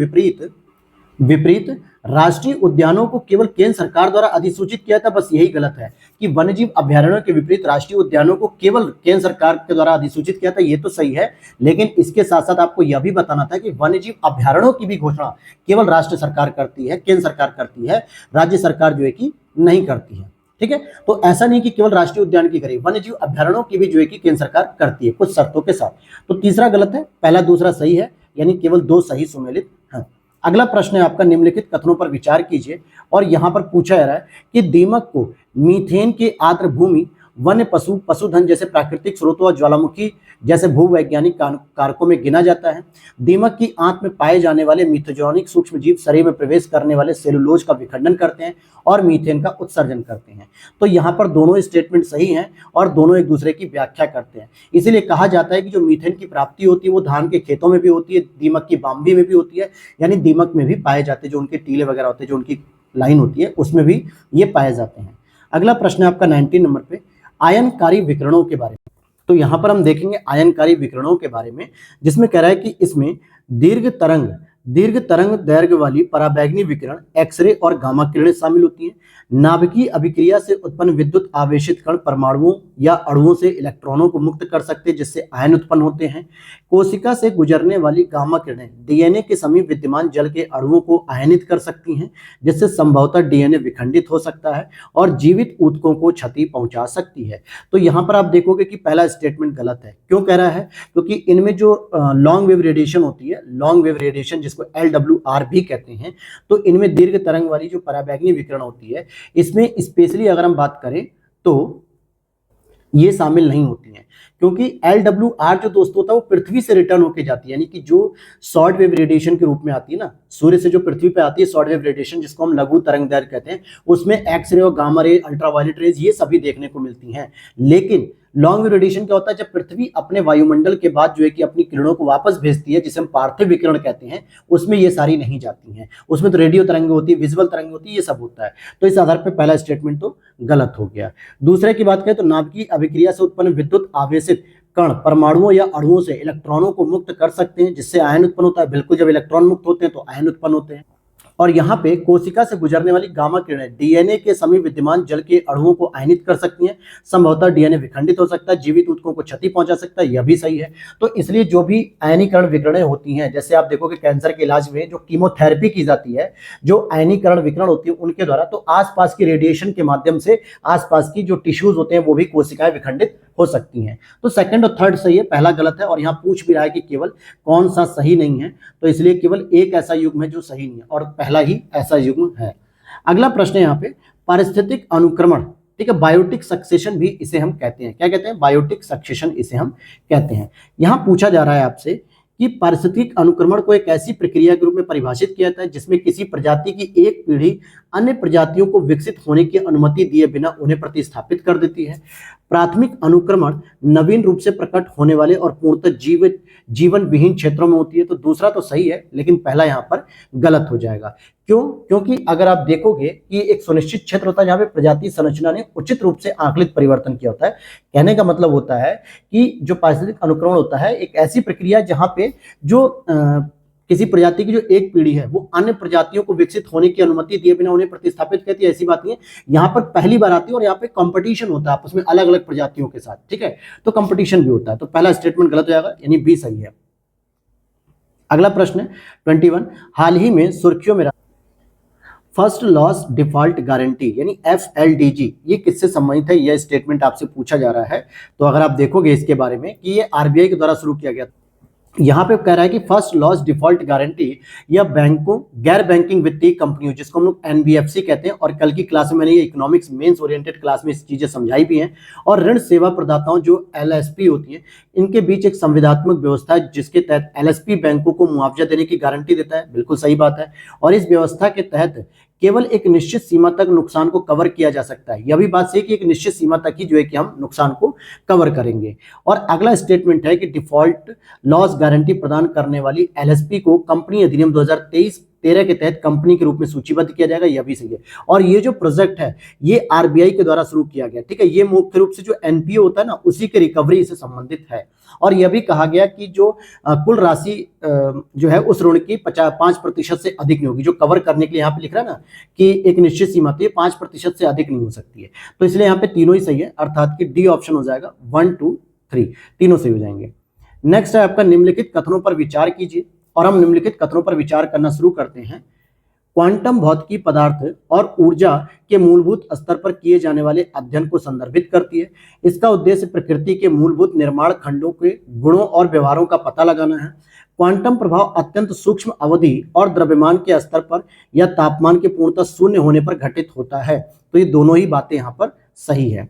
S1: विपरीत राष्ट्रीय उद्यानों को केवल केंद्र सरकार द्वारा अधिसूचित किया था। बस यही गलत है कि वन्यजीव अभ्यारण्यों के विपरीत राष्ट्रीय उद्यानों को केवल केंद्र सरकार के द्वारा अधिसूचित किया था, ये तो सही है, लेकिन इसके साथ साथ आपको यह भी बताना था कि वन्यजीव अभ्यारण्यों की भी घोषणा केवल राष्ट्र सरकार करती है, केंद्र सरकार करती है, राज्य सरकार जो है कि नहीं करती है। ठीक है, तो ऐसा नहीं कि केवल राष्ट्रीय उद्यान की करें, वन्यजीव अभ्यारण्यों की भी जो है कि केंद्र सरकार करती है कुछ शर्तों के साथ। तो तीसरा गलत है, पहला दूसरा सही है, यानी केवल 2 सही सुमेलित हैं। अगला प्रश्न है आपका, निम्नलिखित कथनों पर विचार कीजिए। और यहां पर पूछा जा रहा है कि दीमक को मीथेन के आर्द्र भूमि वन्य पशु, पशुधन जैसे प्राकृतिक स्रोतों और ज्वालामुखी जैसे भूवैज्ञानिक कारकों में गिना जाता है। दीमक की आंत में पाए जाने वाले मिथोजोनिक सूक्ष्मजीव शरीर में प्रवेश करने वाले सेलुलोज का विखंडन करते हैं और मीथेन का उत्सर्जन करते हैं। तो यहाँ पर दोनों स्टेटमेंट सही हैं और दोनों एक दूसरे की व्याख्या करते हैं। इसीलिए कहा जाता है कि जो मीथेन की प्राप्ति होती है वो धान के खेतों में भी होती है, दीमक की बाम्बी में भी होती है, यानी दीमक में भी पाए जाते हैं, जो उनके टीले वगैरह होते हैं, जो उनकी लाइन होती है उसमें भी ये पाए जाते हैं। अगला प्रश्न है आपका 19 नंबर पे, आयनकारी विकिरणों के बारे में। तो यहाँ पर हम देखेंगे आयनकारी विकिरणों के बारे में, जिसमें कह रहा है कि इसमें दीर्घ तरंग दैर्घ्य वाली पराबैंगनी विकिरण, एक्सरे और गामा किरणें शामिल होती हैं। नाभिकीय अभिक्रिया से उत्पन्न विद्युत आवेशित कण परमाणुओं या अणुओं से इलेक्ट्रॉनों को मुक्त कर सकते हैं, जिससे आयन उत्पन्न होते हैं। कोशिका से गुजरने वाली गामा किरणें डीएनए के समीप विद्यमान जल के अणुओं को आयनित कर सकती हैं, जिससे संभवतः डीएनए विखंडित हो सकता है और जीवित ऊतकों को क्षति पहुंचा सकती है। तो यहाँ पर आप देखोगे कि पहला स्टेटमेंट गलत है। क्यों कह रहा है? क्योंकि इनमें जो लॉन्ग वेव रेडिएशन होती है, लॉन्ग वेव रेडिएशन जिसको LWR भी कहते हैं, तो इनमें दीर्घ तरंग वाली जो पराबैंगनी विकिरण होती है, इसमें स्पेशली अगर हम बात करें तो ये शामिल नहीं होती हैं, क्योंकि LWR जो दोस्तों होता है वो पृथ्वी से रिटर्न होके जाती है, यानी कि जो शॉर्ट वेव रेडिएशन के रूप में आती है ना, सूर्य से जो पृथ्वी पे आती है शॉर्ट वेव रेडिएशन, जिसको हम लघु तरंग दैर्घ्य कहते हैं, उसमें एक्सरे और गामा रे, अल्ट्रावायलेट रेज ये सभी देखने को मिलती हैं। लेकिन लॉन्ग वेव रेडिएशन क्या होता है? जब पृथ्वी अपने वायुमंडल के बाद जो है कि अपनी किरणों को वापस भेजती है, जिसे हम पार्थिव विकिरण कहते हैं, उसमें ये सारी नहीं जाती हैं। उसमें तो रेडियो तरंग होती है, विजुअल तरंग होती है, ये सब होता है। तो इस आधार पर पहला स्टेटमेंट तो गलत हो गया। दूसरे की बात करें तो नाभिकीय अभिक्रिया से उत्पन्न विद्युत आवेशित कण परमाणुओं या अणुओं से इलेक्ट्रॉनों को मुक्त कर सकते हैं, जिससे आयन उत्पन्न होता है। बिल्कुल, जब इलेक्ट्रॉन मुक्त होते हैं तो आयन उत्पन्न होते हैं। और यहाँ पे कोशिका से गुजरने वाली गामा किरणें डीएनए के समीप विद्यमान जल के अणुओं को आयनित कर सकती हैं, संभवतः डीएनए विखंडित हो सकता है, जीवित ऊतकों को क्षति पहुंचा सकता है, यह भी सही है। तो इसलिए जो भी आयनीकरण विकिरणें होती हैं, जैसे आप देखोगे कैंसर के इलाज में जो कीमोथेरेपी की जाती है, जो आयनीकरण विकिरण होती है उनके द्वारा, तो आसपास की रेडिएशन के माध्यम से आसपास की जो टिश्यूज होते हैं वो भी कोशिकाएं विखंडित हो सकती हैं। तो सेकंड और थर्ड सही है, पहला गलत है। और यहाँ पूछ भी रहा है कि केवल कौन सा सही नहीं है, तो इसलिए केवल एक ऐसा युग्म है जो सही नहीं है और पहला ही ऐसा युग्म है। अगला प्रश्न है यहाँ पे, पारिस्थितिक अनुक्रमण, ठीक है, बायोटिक सक्सेशन भी इसे हम कहते हैं। क्या कहते हैं? बायोटिक सक्सेशन इसे हम कहते हैं। यहाँ पूछा जा रहा है आपसे कि पारिस्थितिक अनुक्रमण को एक ऐसी प्रक्रिया के रूप में परिभाषित किया जाता है जिसमें किसी प्रजाति की एक पीढ़ी अन्य प्रजातियों को विकसित होने की अनुमति दिए बिना उन्हें प्रतिस्थापित कर देती है। प्राथमिक अनुक्रमण नवीन रूप से प्रकट होने वाले और पूर्णतः जीवन विहीन क्षेत्रों में होती है। तो दूसरा तो सही है, लेकिन पहला यहाँ पर गलत हो जाएगा। क्यों? क्योंकि अगर आप देखोगे कि एक सुनिश्चित क्षेत्र होता है जहाँ पे प्रजाति संरचना ने उचित रूप से आकलित परिवर्तन किया होता है। कहने का मतलब होता है कि जो पारिस्थितिक अनुक्रमण होता है एक ऐसी प्रक्रिया जहाँ पे जो किसी प्रजाति की जो एक पीढ़ी है वो अन्य प्रजातियों को विकसित होने की अनुमति दिए बिना उन्हें प्रतिस्थापित करती है, ऐसी बात नहीं है। यहाँ पर पहली बार आती है और यहाँ पे कंपटीशन होता है आपस में अलग अलग प्रजातियों के साथ, ठीक है, तो कंपटीशन भी होता है। तो पहला स्टेटमेंट गलत हो जाएगा, यानी बी सही है। अगला प्रश्न है 21, हाल ही में सुर्खियों में फर्स्ट लॉस डिफॉल्ट गारंटी यानी FLDG, ये किससे संबंधित है? यह स्टेटमेंट आपसे पूछा जा रहा है। तो अगर आप देखोगे इसके बारे में कि ये RBI के द्वारा शुरू किया गया, यहाँ पे कह रहा है कि फर्स्ट लॉस डिफॉल्ट गारंटी या बैंकों, गैर बैंकिंग वित्तीय कंपनियों, जिसको हम लोग NBFC कहते हैं, और कल की क्लास में मैंने ये इकोनॉमिक्स मेंस ओरिएंटेड क्लास में इस चीजें समझाई भी हैं, और ऋण सेवा प्रदाताओं जो LSP होती हैं, इनके बीच एक संविदात्मक व्यवस्था है जिसके तहत LSP बैंकों को मुआवजा देने की गारंटी देता है। बिल्कुल सही बात है। और इस व्यवस्था के तहत केवल एक निश्चित सीमा तक नुकसान को कवर किया जा सकता है। यह भी बात सही कि एक निश्चित सीमा तक ही जो है कि हम नुकसान को कवर करेंगे। और अगला स्टेटमेंट है कि डिफॉल्ट लॉस गारंटी प्रदान करने वाली LSP को कंपनी अधिनियम 2023-13 के तहत कंपनी के रूप में सूचीबद्ध किया जाएगा। यह भी सही है। और ये जो प्रोजेक्ट है ये RBI के द्वारा शुरू किया गया, ठीक है, ये मुख्य रूप से जो NPO होता है ना उसी के रिकवरी से संबंधित है। और यह भी कहा गया कि जो कुल राशि जो है उस ऋण की 5% से अधिक नहीं होगी। जो कवर करने के लिए यहाँ पे लिख रहा है ना कि एक निश्चित सीमा, तो ये 5% से अधिक नहीं हो सकती है। तो इसलिए यहाँ पे तीनों ही सही है, अर्थात कि डी ऑप्शन हो जाएगा, 1, 2, 3 तीनों सही हो जाएंगे। नेक्स्ट है आपका निम्नलिखित कथनों पर विचार कीजिए। और हम निम्नलिखित कथनों पर विचार करना शुरू करते हैं। क्वांटम भौतिकी पदार्थ और ऊर्जा के मूलभूत स्तर पर किए जाने वाले अध्ययन को संदर्भित करती है। इसका उद्देश्य प्रकृति के मूलभूत निर्माण खंडों के गुणों और व्यवहारों का पता लगाना है। क्वांटम प्रभाव अत्यंत सूक्ष्म अवधि और द्रव्यमान के स्तर पर या तापमान के पूर्णतः शून्य होने पर घटित होता है। तो ये दोनों ही बातें यहाँ पर सही है।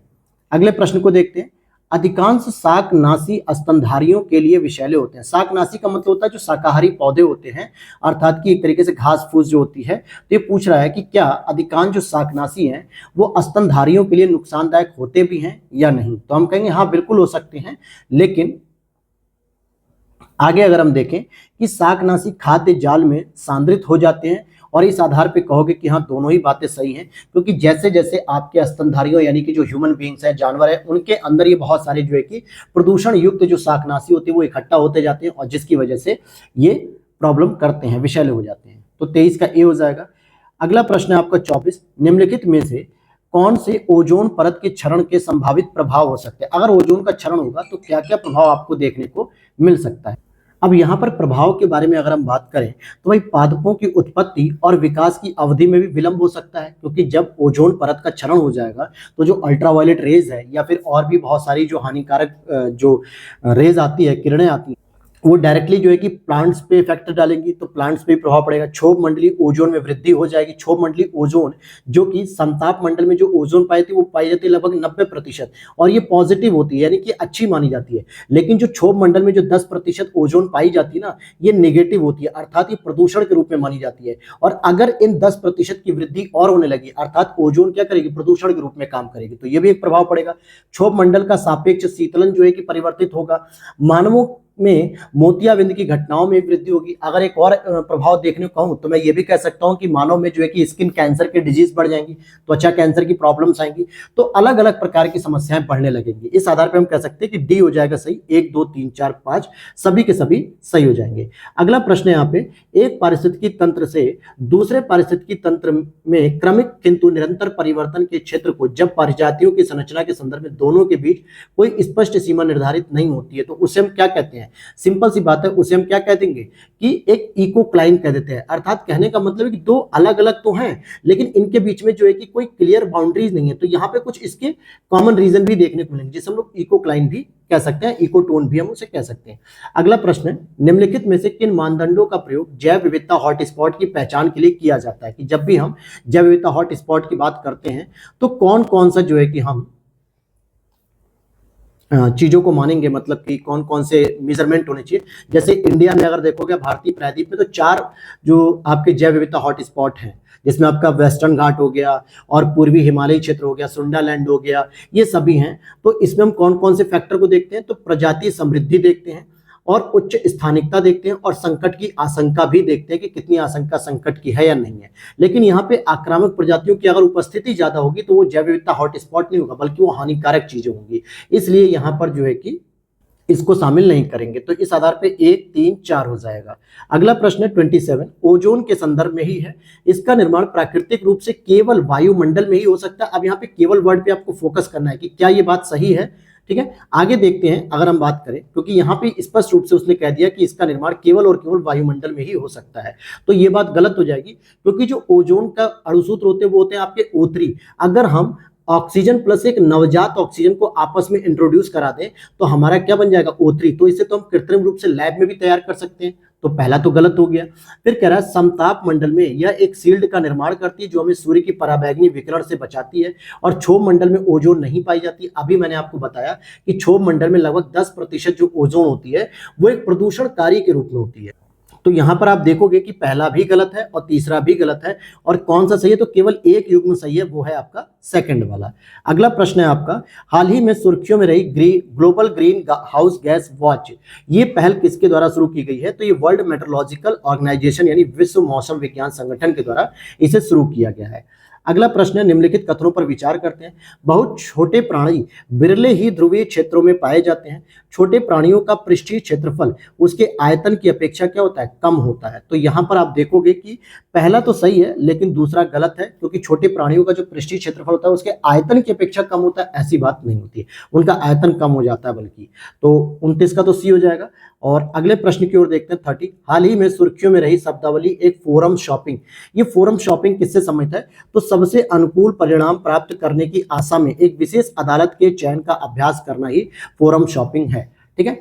S1: अगले प्रश्न को देखते हैं। अधिकांश शाकनाशी स्तनधारियों के लिए विषैले होते हैं। शाकनाशी का मतलब होता है जो शाकाहारी पौधे होते हैं, अर्थात कि एक तरीके से घास फूस जो होती है। तो ये पूछ रहा है कि क्या अधिकांश जो शाकनाशी हैं वो स्तनधारियों के लिए नुकसानदायक होते भी हैं या नहीं। तो हम कहेंगे हाँ बिल्कुल हो सकते हैं, लेकिन आगे अगर हम देखें कि शाकनाशी खाद्य जाल में सांद्रित हो जाते हैं, और इस आधार पे कहोगे कि हाँ दोनों ही बातें सही हैं, क्योंकि जैसे जैसे आपके स्तनधारियों यानी कि जो ह्यूमन बींग्स हैं, जानवर हैं, उनके अंदर ये बहुत सारे जो है कि प्रदूषण युक्त जो शाकनाशी होती है वो इकट्ठा होते जाते हैं, और जिसकी वजह से ये प्रॉब्लम करते हैं, विषैले हो जाते हैं। तो 23 का ए हो जाएगा। अगला प्रश्न है आपका 24। निम्नलिखित में से कौन से ओजोन परत के क्षरण के संभावित प्रभाव हो सकते हैं। अगर ओजोन का क्षरण होगा तो क्या क्या प्रभाव आपको देखने को मिल सकता है। अब यहाँ पर प्रभाव के बारे में अगर हम बात करें तो भाई पादपों की उत्पत्ति और विकास की अवधि में भी विलंब हो सकता है, क्योंकि जब ओजोन परत का क्षरण हो जाएगा तो जो अल्ट्रावायलेट रेज है या फिर और भी बहुत सारी जो हानिकारक जो रेज आती है, किरणें आती हैं, वो डायरेक्टली जो है कि प्लांट्स पे इफेक्ट डालेंगी, तो प्लांट्स पे प्रभाव पड़ेगा। क्षोभ मंडली ओजोन में वृद्धि हो जाएगी। क्षोभ मंडली ओजोन जो कि समताप मंडल में जो ओजोन पाई थी वो पाई जाती है लगभग 90%, और ये पॉजिटिव होती है यानी कि अच्छी मानी जाती है। लेकिन जो क्षोभ मंडल में जो 10% ओजोन पाई जाती है ना, ये नेगेटिव होती है, अर्थात ये प्रदूषण के रूप में मानी जाती है। और अगर इन 10% की वृद्धि और होने लगी, अर्थात ओजोन क्या करेगी, प्रदूषण के रूप में काम करेगी, तो ये भी एक प्रभाव पड़ेगा। क्षोभ मंडल का सापेक्ष शीतलन जो है कि परिवर्तित होगा। मानवों में मोतियाबिंद की घटनाओं में वृद्धि होगी। अगर एक और प्रभाव देखने को कहूं तो मैं ये भी कह सकता हूं कि मानव में जो है कि स्किन कैंसर के डिजीज बढ़ जाएंगी, त्वचा कैंसर की प्रॉब्लम्स आएंगी, तो अलग अलग प्रकार की समस्याएं बढ़ने लगेंगी। इस आधार पर हम कह सकते हैं कि डी हो जाएगा सही। 1 2 3 4 5 सभी के सभी सही हो जाएंगे। अगला प्रश्न है यहाँ पे, एक पारिस्थितिकी तंत्र से दूसरे पारिस्थितिकी तंत्र में क्रमिक किंतु निरंतर परिवर्तन के क्षेत्र को जब प्रजातियों की संरचना के संदर्भ में दोनों के बीच कोई स्पष्ट सीमा निर्धारित नहीं होती है तो उसे हम क्या कहते हैं। सिंपल सी बात है, उसे हम क्या कह देंगे कि एक इकोक्लाइन कह देते हैं। अर्थात कहने का मतलब है कि दो अलग अलग तो हैं लेकिन इनके बीच में जो है कि कोई क्लियर बाउंड्रीज नहीं है, तो यहाँ पे कुछ इसके कॉमन रीजन भी देखने को मिलेंगे जिसे हम लोग इकोक्लाइन भी कह सकते हैं, इकोटोन भी हम उसे कह सकते हैं। अगला प्रश्न है, निम्नलिखित में से किन मानदंडों का प्रयोग जैव विविधता हॉटस्पॉट की पहचान के लिए किया जाता है। कि जब भी हम जैव विविधता हॉटस्पॉट की बात करते हैं तो कौन कौन सा जो है कि हम चीजों को मानेंगे, मतलब कि कौन कौन से मेजरमेंट होने चाहिए। जैसे इंडिया में अगर देखोगे भारतीय प्रायद्वीप में तो 4 जो आपके जैव विविधता हॉटस्पॉट हैं, जिसमें आपका वेस्टर्न घाट हो गया और पूर्वी हिमालयी क्षेत्र हो गया, सुंडालैंड हो गया, ये सभी हैं। तो इसमें हम कौन कौन से फैक्टर को देखते हैं, तो प्रजाति समृद्धि देखते हैं और उच्च स्थानिकता देखते हैं और संकट की आशंका भी देखते हैं कि कितनी आशंका संकट की है या नहीं है। लेकिन यहाँ पे आक्रामक प्रजातियों की अगर उपस्थिति ज्यादा होगी तो वो जैव विविधता हॉटस्पॉट नहीं होगा बल्कि वो हानिकारक चीजें होंगी, इसलिए यहाँ पर जो है कि इसको शामिल नहीं करेंगे। तो इस आधार पे 1 3 4 हो जाएगा। अगला प्रश्न है 27, ओजोन के संदर्भ में ही है। इसका निर्माण प्राकृतिक रूप से केवल वायुमंडल में ही हो सकता है। अब यहाँ पे केवल वर्ड पे आपको फोकस करना है कि क्या ये बात सही है। ठीक है, आगे देखते हैं। अगर हम बात करें, क्योंकि यहाँ पे स्पष्ट रूप से उसने कह दिया कि इसका निर्माण केवल और केवल वायुमंडल में ही हो सकता है, तो ये बात गलत हो जाएगी, क्योंकि जो ओजोन का अणुसूत्र होते हैं वो होते हैं आपके O3। अगर हम ऑक्सीजन प्लस एक नवजात ऑक्सीजन को आपस में इंट्रोड्यूस करा दें तो हमारा क्या बन जाएगा, O3। तो इसे तो हम कृत्रिम रूप से लैब में भी तैयार कर सकते हैं, तो पहला तो गलत हो गया। फिर कह रहा है समताप मंडल में यह एक शील्ड का निर्माण करती है जो हमें सूर्य की पराबैंगनी विकिरण से बचाती है, और क्षोभ मंडल में ओजोन नहीं पाई जाती। अभी मैंने आपको बताया कि क्षोभ मंडल में लगभग 10% जो ओजोन होती है वो एक प्रदूषणकारी के रूप में होती है। तो यहां पर आप देखोगे कि पहला भी गलत है और तीसरा भी गलत है, और कौन सा सही है, तो केवल एक युग्म सही है, वो है आपका सेकंड वाला। अगला प्रश्न है आपका, हाल ही में सुर्खियों में रही global green house gas watch, ये पहल किसके द्वारा शुरू की गई है, तो ये वर्ल्ड मेट्रोलॉजिकल ऑर्गेनाइजेशन यानी विश्व मौसम विज्ञान संगठन के द्वारा इसे शुरू किया गया है। अगला प्रश्न है, निम्नलिखित कथनों पर विचार करते हैं। बहुत छोटे प्राणी बिरले ही ध्रुवीय क्षेत्रों में पाए जाते हैं। छोटे प्राणियों का पृष्ठीय क्षेत्रफल उसके आयतन की अपेक्षा क्या होता है, कम होता है। तो यहां पर आप देखोगे कि पहला तो सही है लेकिन दूसरा गलत है, क्योंकि छोटे प्राणियों का जो पृष्ठीय क्षेत्रफल होता है उसके आयतन की अपेक्षा कम होता है, ऐसी बात नहीं होती है, उनका आयतन कम हो जाता है बल्कि। तो 29 का तो सी हो जाएगा। और अगले प्रश्न की ओर देखते हैं 30, हाल ही में सुर्खियों में रही शब्दावली एक फोरम शॉपिंग, ये फोरम शॉपिंग किससे संबंधित है, तो सबसे अनुकूल परिणाम प्राप्त करने की आशा में एक विशेष अदालत के चयन का अभ्यास करना ही फोरम शॉपिंग है। ठीक है,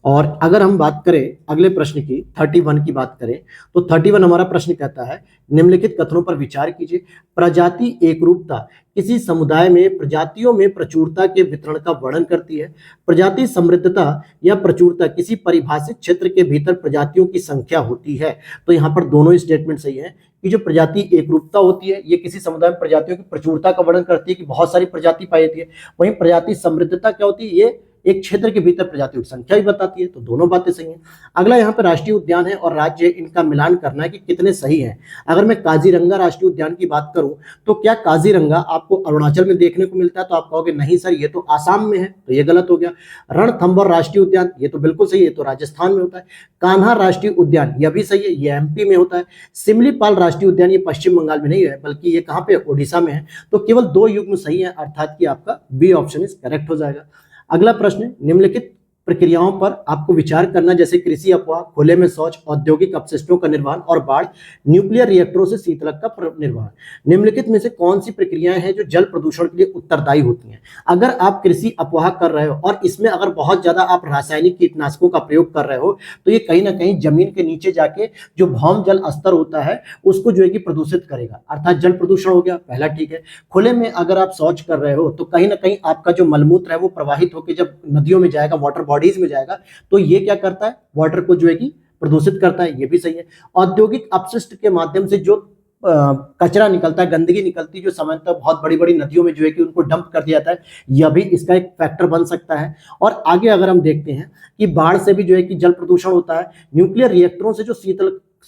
S1: और अगर हम बात करें अगले प्रश्न की 31 की बात करें तो 31 हमारा प्रश्न कहता है निम्नलिखित कथनों पर विचार कीजिए। प्रजाति एकरूपता किसी समुदाय में प्रजातियों में प्रचुरता के वितरण का वर्णन करती है। प्रजाति समृद्धता या प्रचुरता किसी परिभाषित क्षेत्र के भीतर प्रजातियों की संख्या होती है। तो यहाँ पर दोनों स्टेटमेंट सही है कि जो प्रजाति एकरूपता होती है ये किसी समुदाय में प्रजातियों की प्रचुरता का वर्णन करती है कि बहुत सारी प्रजाति पाई जाती है। वहीं प्रजाति समृद्धता क्या होती है, ये एक क्षेत्र के भीतर प्रजातियों की संख्या भी बताती है। तो दोनों बातें सही हैं। अगला यहाँ पे राष्ट्रीय उद्यान है और राज्य, इनका मिलान करना है कि कितने सही हैं। अगर मैं काजीरंगा राष्ट्रीय उद्यान की बात करूं तो क्या काजीरंगा आपको अरुणाचल में देखने को मिलता है? तो आप कहोगे नहीं सर, ये तो आसाम में है, तो ये गलत हो गया। रणथंभौर राष्ट्रीय उद्यान, ये तो बिल्कुल सही है, तो राजस्थान में होता है। कान्हा राष्ट्रीय उद्यान, यह भी सही है, ये एमपी में होता है। सिमलीपाल राष्ट्रीय उद्यान ये पश्चिम बंगाल में नहीं है बल्कि ये कहाँ पे, ओडिशा में है। तो केवल दो युग्म सही है, अर्थात कि आपका बी ऑप्शन इज करेक्ट हो जाएगा। अगला प्रश्न, निम्नलिखित प्रक्रियाओं पर आपको विचार करना, जैसे कृषि अफवाह, खुले में शौच, औद्योगिक अपशिष्टों का निर्वहन और बाढ़, न्यूक्लियर रिएक्टरों से शीतलक का निर्वहन। निम्नलिखित में से कौन सी प्रक्रियाएं हैं जो जल प्रदूषण के लिए उत्तरदायी होती हैं? अगर आप कृषि अफवाह कर रहे हो और इसमें अगर बहुत ज्यादा आप रासायनिक कीटनाशकों का प्रयोग कर रहे हो तो ये कहीं ना कहीं जमीन के नीचे जाके जो भौम जल स्तर होता है उसको जो है कि प्रदूषित करेगा, अर्थात जल प्रदूषण हो गया, पहला ठीक है। खुले में अगर आप शौच कर रहे हो तो कहीं ना कहीं आपका जो मलमूत्र है वो प्रवाहित होकर जब नदियों में जाएगा, वाटर बॉडीज में जाएगा, तो ये क्या करता है, वाटर को जो है कि प्रदूषित करता है, ये भी सही है। औद्योगिक अपशिष्ट के माध्यम से जो कचरा निकलता है, गंदगी निकलती है, जो सामान्यतः बहुत बड़ी बड़ी नदियों में जो है कि उनको डंप कर दिया जाता है, यह भी इसका एक फैक्टर बन सकता है। और आगे अगर हम देखते हैं कि बाढ़ से भी जो है कि जल प्रदूषण होता है, न्यूक्लियर रिएक्टरों से जो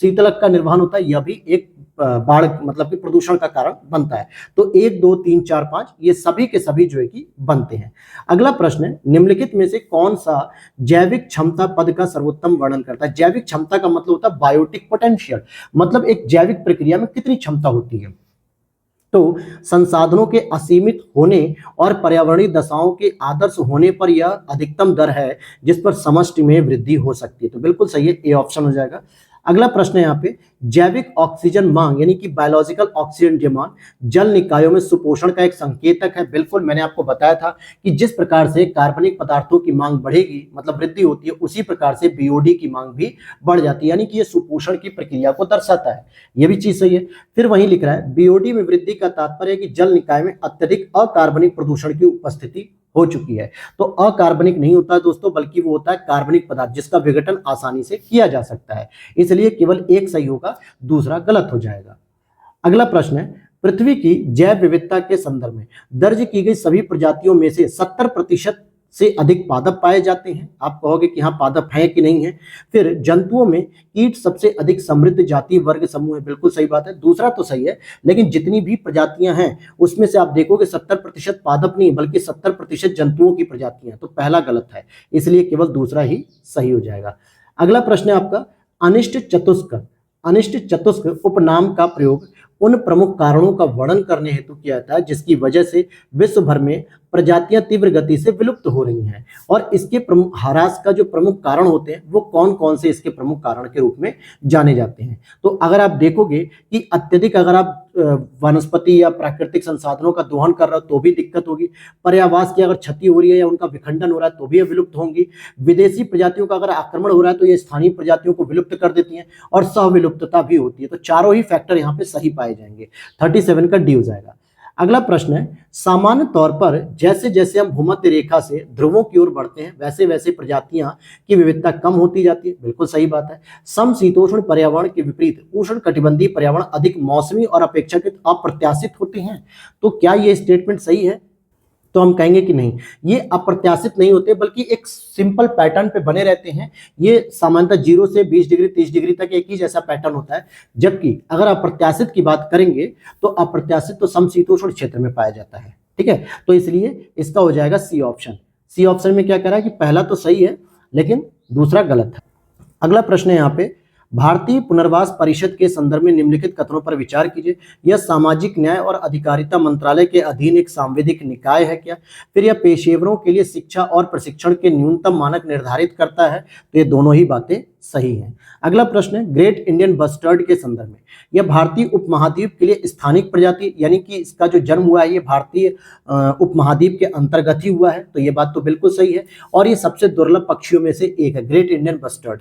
S1: शीतलक का निर्वहन होता है, यह भी एक बाढ़ मतलब कि प्रदूषण का कारण बनता है। तो 1 2 3 4 5 ये सभी के सभी जो है कि बनते हैं। अगला प्रश्न है, निम्नलिखित में से कौन सा जैविक क्षमता पद का सर्वोत्तम वर्णन करता है? जैविक क्षमता का मतलब होता है बायोटिक पोटेंशियल, मतलब एक जैविक प्रक्रिया में कितनी क्षमता होती है। तो संसाधनों के असीमित होने और पर्यावरणीय दशाओं के आदर्श होने पर यह अधिकतम दर है जिस पर समष्टि में वृद्धि हो सकती है। तो बिल्कुल सही है, ए ऑप्शन हो जाएगा। अगला प्रश्न है यहाँ पे, जैविक ऑक्सीजन मांग यानी कि बायोलॉजिकल ऑक्सीजन डिमांड जल निकायों में सुपोषण का एक संकेतक है। बिल्कुल, मैंने आपको बताया था कि जिस प्रकार से कार्बनिक पदार्थों की मांग बढ़ेगी, मतलब वृद्धि होती है, उसी प्रकार से बीओडी की मांग भी बढ़ जाती है, यानी कि ये सुपोषण की प्रक्रिया को दर्शाता है। ये भी चीज सही है। फिर वहीं लिख रहा है, बीओडी में वृद्धि का तात्पर्य है कि जल निकाय में अत्यधिक अकार्बनिक प्रदूषण की उपस्थिति हो चुकी है। तो अकार्बनिक नहीं होता है दोस्तों, बल्कि वो होता है कार्बनिक पदार्थ जिसका विघटन आसानी से किया जा सकता है। इसलिए केवल एक सही होगा, दूसरा गलत हो जाएगा। अगला प्रश्न है, पृथ्वी की जैव विविधता के संदर्भ में दर्ज की गई सभी प्रजातियों में से 70% से अधिक पादप पाए जाते हैं। आप कहोगे कि हाँ पादप हैं कि नहीं है। फिर जंतुओं में कीट सबसे अधिक समृद्ध जाति वर्ग समूह है। बिल्कुल सही बात है, दूसरा तो सही है, लेकिन जितनी भी प्रजातियां हैं उसमें से आप देखोगे 70% पादप नहीं बल्कि 70% जंतुओं की प्रजातियां, तो पहला गलत है, इसलिए केवल दूसरा ही सही हो जाएगा। अगला प्रश्न है आपका, अनिष्ट चतुष्क। अनिष्ट चतुष्क उपनाम का प्रयोग उन प्रमुख कारणों का वर्णन करने हेतु किया जाता है जिसकी वजह से विश्व भर में प्रजातियां तीव्र गति से विलुप्त हो रही हैं, और इसके ह्रास का जो प्रमुख कारण होते हैं वो कौन कौन से इसके प्रमुख कारण के रूप में जाने जाते हैं। तो अगर आप देखोगे कि अत्यधिक अगर आप वनस्पति या प्राकृतिक संसाधनों का दोहन कर रहे हो तो भी दिक्कत होगी, पर्यावास की अगर क्षति हो रही है या उनका विखंडन हो रहा है तो भी ये विलुप्त होंगी, विदेशी प्रजातियों का अगर आक्रमण हो रहा है तो ये स्थानीय प्रजातियों को विलुप्त कर देती हैं, और सहविलुप्तता भी होती है। तो चारों ही फैक्टर यहाँ पे सही पाए जाएंगे, 37 का डी हो जाएगा। अगला प्रश्न है, सामान्य तौर पर जैसे जैसे हम भूमध्य रेखा से ध्रुवों की ओर बढ़ते हैं वैसे वैसे प्रजातियां की विविधता कम होती जाती है। बिल्कुल सही बात है। समशीतोष्ण पर्यावरण के विपरीत उष्ण कटिबंधीय पर्यावरण अधिक मौसमी और अपेक्षाकृत अप्रत्याशित होते हैं। तो क्या ये स्टेटमेंट सही है? तो हम कहेंगे कि नहीं, ये अप्रत्याशित नहीं होते बल्कि एक सिंपल पैटर्न पे बने रहते हैं। ये सामान्यतः 0 से 20 डिग्री 30 डिग्री तक एक ही जैसा पैटर्न होता है, जबकि अगर अप्रत्याशित की बात करेंगे तो अप्रत्याशित तो समशीतोष्ण क्षेत्र में पाया जाता है। ठीक है, तो इसलिए इसका हो जाएगा सी ऑप्शन। सी ऑप्शन में क्या कह रहा है कि पहला तो सही है लेकिन दूसरा गलत है। अगला प्रश्न है यहाँ पे, भारतीय पुनर्वास परिषद के संदर्भ में निम्नलिखित कथनों पर विचार कीजिए। यह सामाजिक न्याय और अधिकारिता मंत्रालय के अधीन एक सांविधिक निकाय है क्या? फिर यह पेशेवरों के लिए शिक्षा और प्रशिक्षण के न्यूनतम मानक निर्धारित करता है? तो ये दोनों ही बातें सही हैं। अगला प्रश्न है ग्रेट इंडियन बस्टर्ड के संदर्भ में, यह भारतीय उपमहाद्वीप के लिए स्थानिक प्रजाति, यानी कि इसका जो जन्म हुआ है ये भारतीय उपमहाद्वीप के अंतर्गत ही हुआ है, तो ये बात तो बिल्कुल सही है। और ये सबसे दुर्लभ पक्षियों में से एक है, ग्रेट इंडियन बस्टर्ड।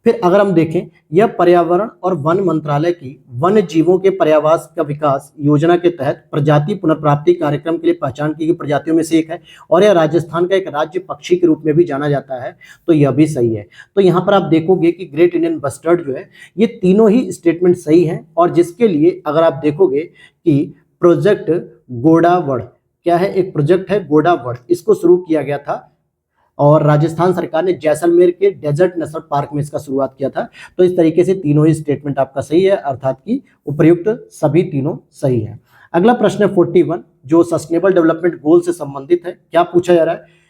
S1: फिर अगर हम देखें, यह पर्यावरण और वन मंत्रालय की वन्य जीवों के पर्यावास का विकास योजना के तहत प्रजाति पुनर्प्राप्ति कार्यक्रम के लिए पहचान की गई प्रजातियों में से एक है, और यह राजस्थान का एक राज्य पक्षी के रूप में भी जाना जाता है, तो यह भी सही है। तो यहाँ पर आप देखोगे कि ग्रेट इंडियन बस्टर्ड जो है ये तीनों ही स्टेटमेंट सही हैं, और जिसके लिए अगर आप देखोगे कि प्रोजेक्ट गोडावड़ क्या है, एक प्रोजेक्ट है गोडावड़, इसको शुरू किया गया था और राजस्थान सरकार ने जैसलमेर के डेजर्ट नेशनल पार्क में इसका शुरुआत किया था। तो इस तरीके से तीनों ही स्टेटमेंट आपका सही है, अर्थात कि उपर्युक्त सभी तीनों सही है। अगला प्रश्न है 41 जो सस्टेनेबल डेवलपमेंट गोल से संबंधित है। क्या पूछा जा रहा है?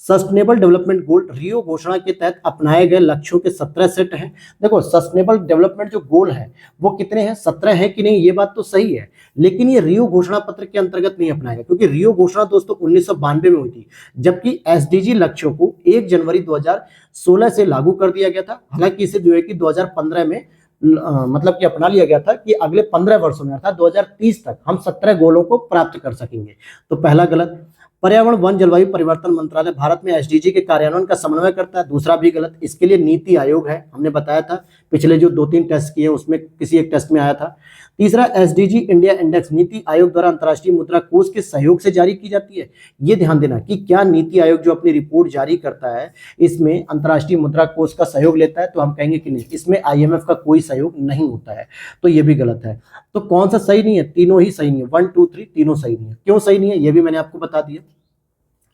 S1: सस्टेनेबल डेवलपमेंट गोल रियो घोषणा के तहत अपनाए गए लक्ष्यों के 17 सेट हैं। देखो सस्टेनेबल डेवलपमेंट जो गोल है वो कितने हैं, 17 हैं कि नहीं, ये बात तो सही है, लेकिन ये रियो घोषणा पत्र के अंतर्गत नहीं अपनाया गया, क्योंकि रियो घोषणा दोस्तों 1992 में हुई थी, जबकि एसडीजी लक्ष्यों को 1 जनवरी 2016 से लागू कर दिया गया था। हालांकि इसे जो है कि 2015 में मतलब कि अपना लिया गया था कि अगले 15 वर्षों में अर्थात 2030 तक हम 17 गोलों को प्राप्त कर सकेंगे, तो पहला गलत। पर्यावरण वन जलवायु परिवर्तन मंत्रालय भारत में एसडीजी के कार्यान्वयन का समन्वय करता है, दूसरा भी गलत। इसके लिए नीति आयोग है, हमने बताया था पिछले जो 2-3 टेस्ट किए उसमें किसी एक टेस्ट में आया था। तीसरा SDG India index NITI Aayog द्वारा अंतर्राष्ट्रीय मुद्रा कोष के सहयोग से जारी की जाती है। ये ध्यान देना कि क्या नीति आयोग जो अपनी रिपोर्ट जारी करता है इसमें अंतर्राष्ट्रीय मुद्रा कोष का सहयोग लेता है, तो हम कहेंगे कि नहीं, इसमें आईएमएफ का कोई सहयोग नहीं होता है, तो ये भी गलत है। तो कौन सा सही नहीं है? तीनों ही सही नहीं है, 1 2 3 तीनों सही नहीं है। क्यों सही नहीं है ये भी मैंने आपको बता दिया।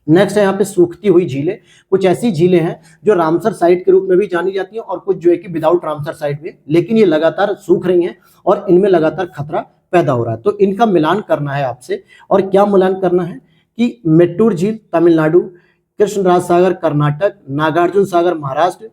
S1: नेक्स्ट है यहाँ पे सूखती हुई झीलें। कुछ ऐसी झीलें हैं जो रामसर साइट के रूप में भी जानी जाती हैं और कुछ जो है कि विदाउट रामसर साइट में, लेकिन ये लगातार सूख रही हैं और इनमें लगातार खतरा पैदा हो रहा है। तो इनका मिलान करना है आपसे, और क्या मिलान करना है कि मेट्टूर झील तमिलनाडु, कृष्णराज सागर कर्नाटक, नागार्जुन सागर महाराष्ट्र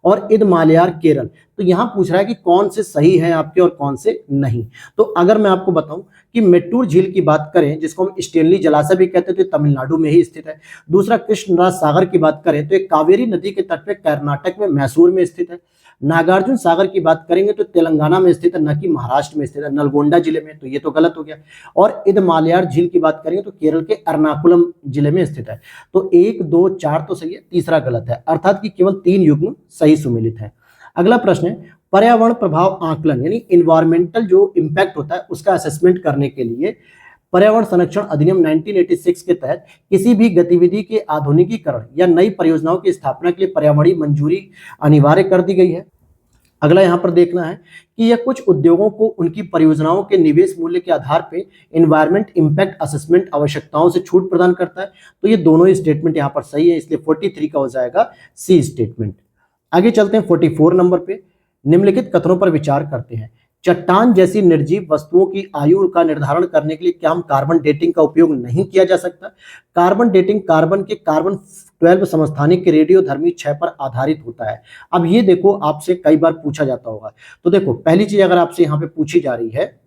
S1: और इदमालयार केरल। तो यहाँ पूछ रहा है कि कौन से सही है आपके और कौन से नहीं। तो अगर मैं आपको बताऊं कि मेट्टूर झील की बात करें, जिसको हम स्टेनली जलाशय भी कहते हैं, तो तमिलनाडु में ही स्थित है। दूसरा कृष्णराज सागर की बात करें तो एक कावेरी नदी के तट पे कर्नाटक में मैसूर में स्थित है। नागार्जुन सागर की बात करेंगे तो तेलंगाना में स्थित है, न कि महाराष्ट्र में स्थित है, नलगोंडा जिले में, तो ये तो गलत हो गया। और इदमालयार झील की बात करेंगे तो केरल के एर्नाकुलम जिले में स्थित है। तो 1 2 4 तो सही है, तीसरा गलत है, अर्थात कि केवल 3 युग्म सही सुमेलित है। अगला प्रश्न है पर्यावरण प्रभाव आकलन, यानी इन्वायरमेंटल जो इम्पैक्ट होता है उसका असेसमेंट करने के लिए पर्यावरण संरक्षण अधिनियम 1986 के तहत किसी भी गतिविधि के आधुनिकीकरण या नई परियोजनाओं की स्थापना के लिए पर्यावरणीय मंजूरी अनिवार्य कर दी गई है। अगला यहाँ पर देखना है कि यह कुछ उद्योगों को उनकी परियोजनाओं के निवेश मूल्य के आधार पर इन्वायरमेंट इम्पैक्ट असेसमेंट आवश्यकताओं से छूट प्रदान करता है। तो ये दोनों ही स्टेटमेंट यहाँ पर सही है, इसलिए 43 का हो जाएगा सी स्टेटमेंट। आगे चलते हैं 44 नंबर पे, निम्नलिखित कथनों पर विचार करते हैं। चट्टान जैसी निर्जीव वस्तुओं की आयु का निर्धारण करने के लिए क्या हम कार्बन डेटिंग का उपयोग नहीं किया जा सकता? कार्बन डेटिंग कार्बन के कार्बन 12 समस्थानिक के रेडियोधर्मी क्षय पर आधारित होता है। अब ये देखो आपसे कई बार पूछा जाता होगा, तो देखो पहली चीज अगर आपसे यहाँ पे पूछी जा रही है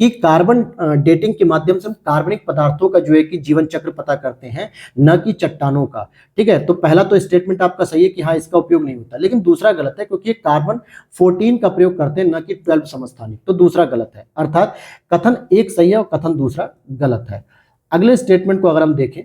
S1: कि कार्बन डेटिंग के माध्यम से हम कार्बनिक पदार्थों का जो है कि जीवन चक्र पता करते हैं, न कि चट्टानों का। ठीक है, तो पहला तो स्टेटमेंट आपका सही है कि हाँ इसका उपयोग नहीं होता, लेकिन दूसरा गलत है क्योंकि कार्बन 14 का प्रयोग करते हैं, न कि 12 समस्थानिक, तो दूसरा गलत है। अर्थात कथन एक सही है और कथन दूसरा गलत है। अगले स्टेटमेंट को अगर हम देखें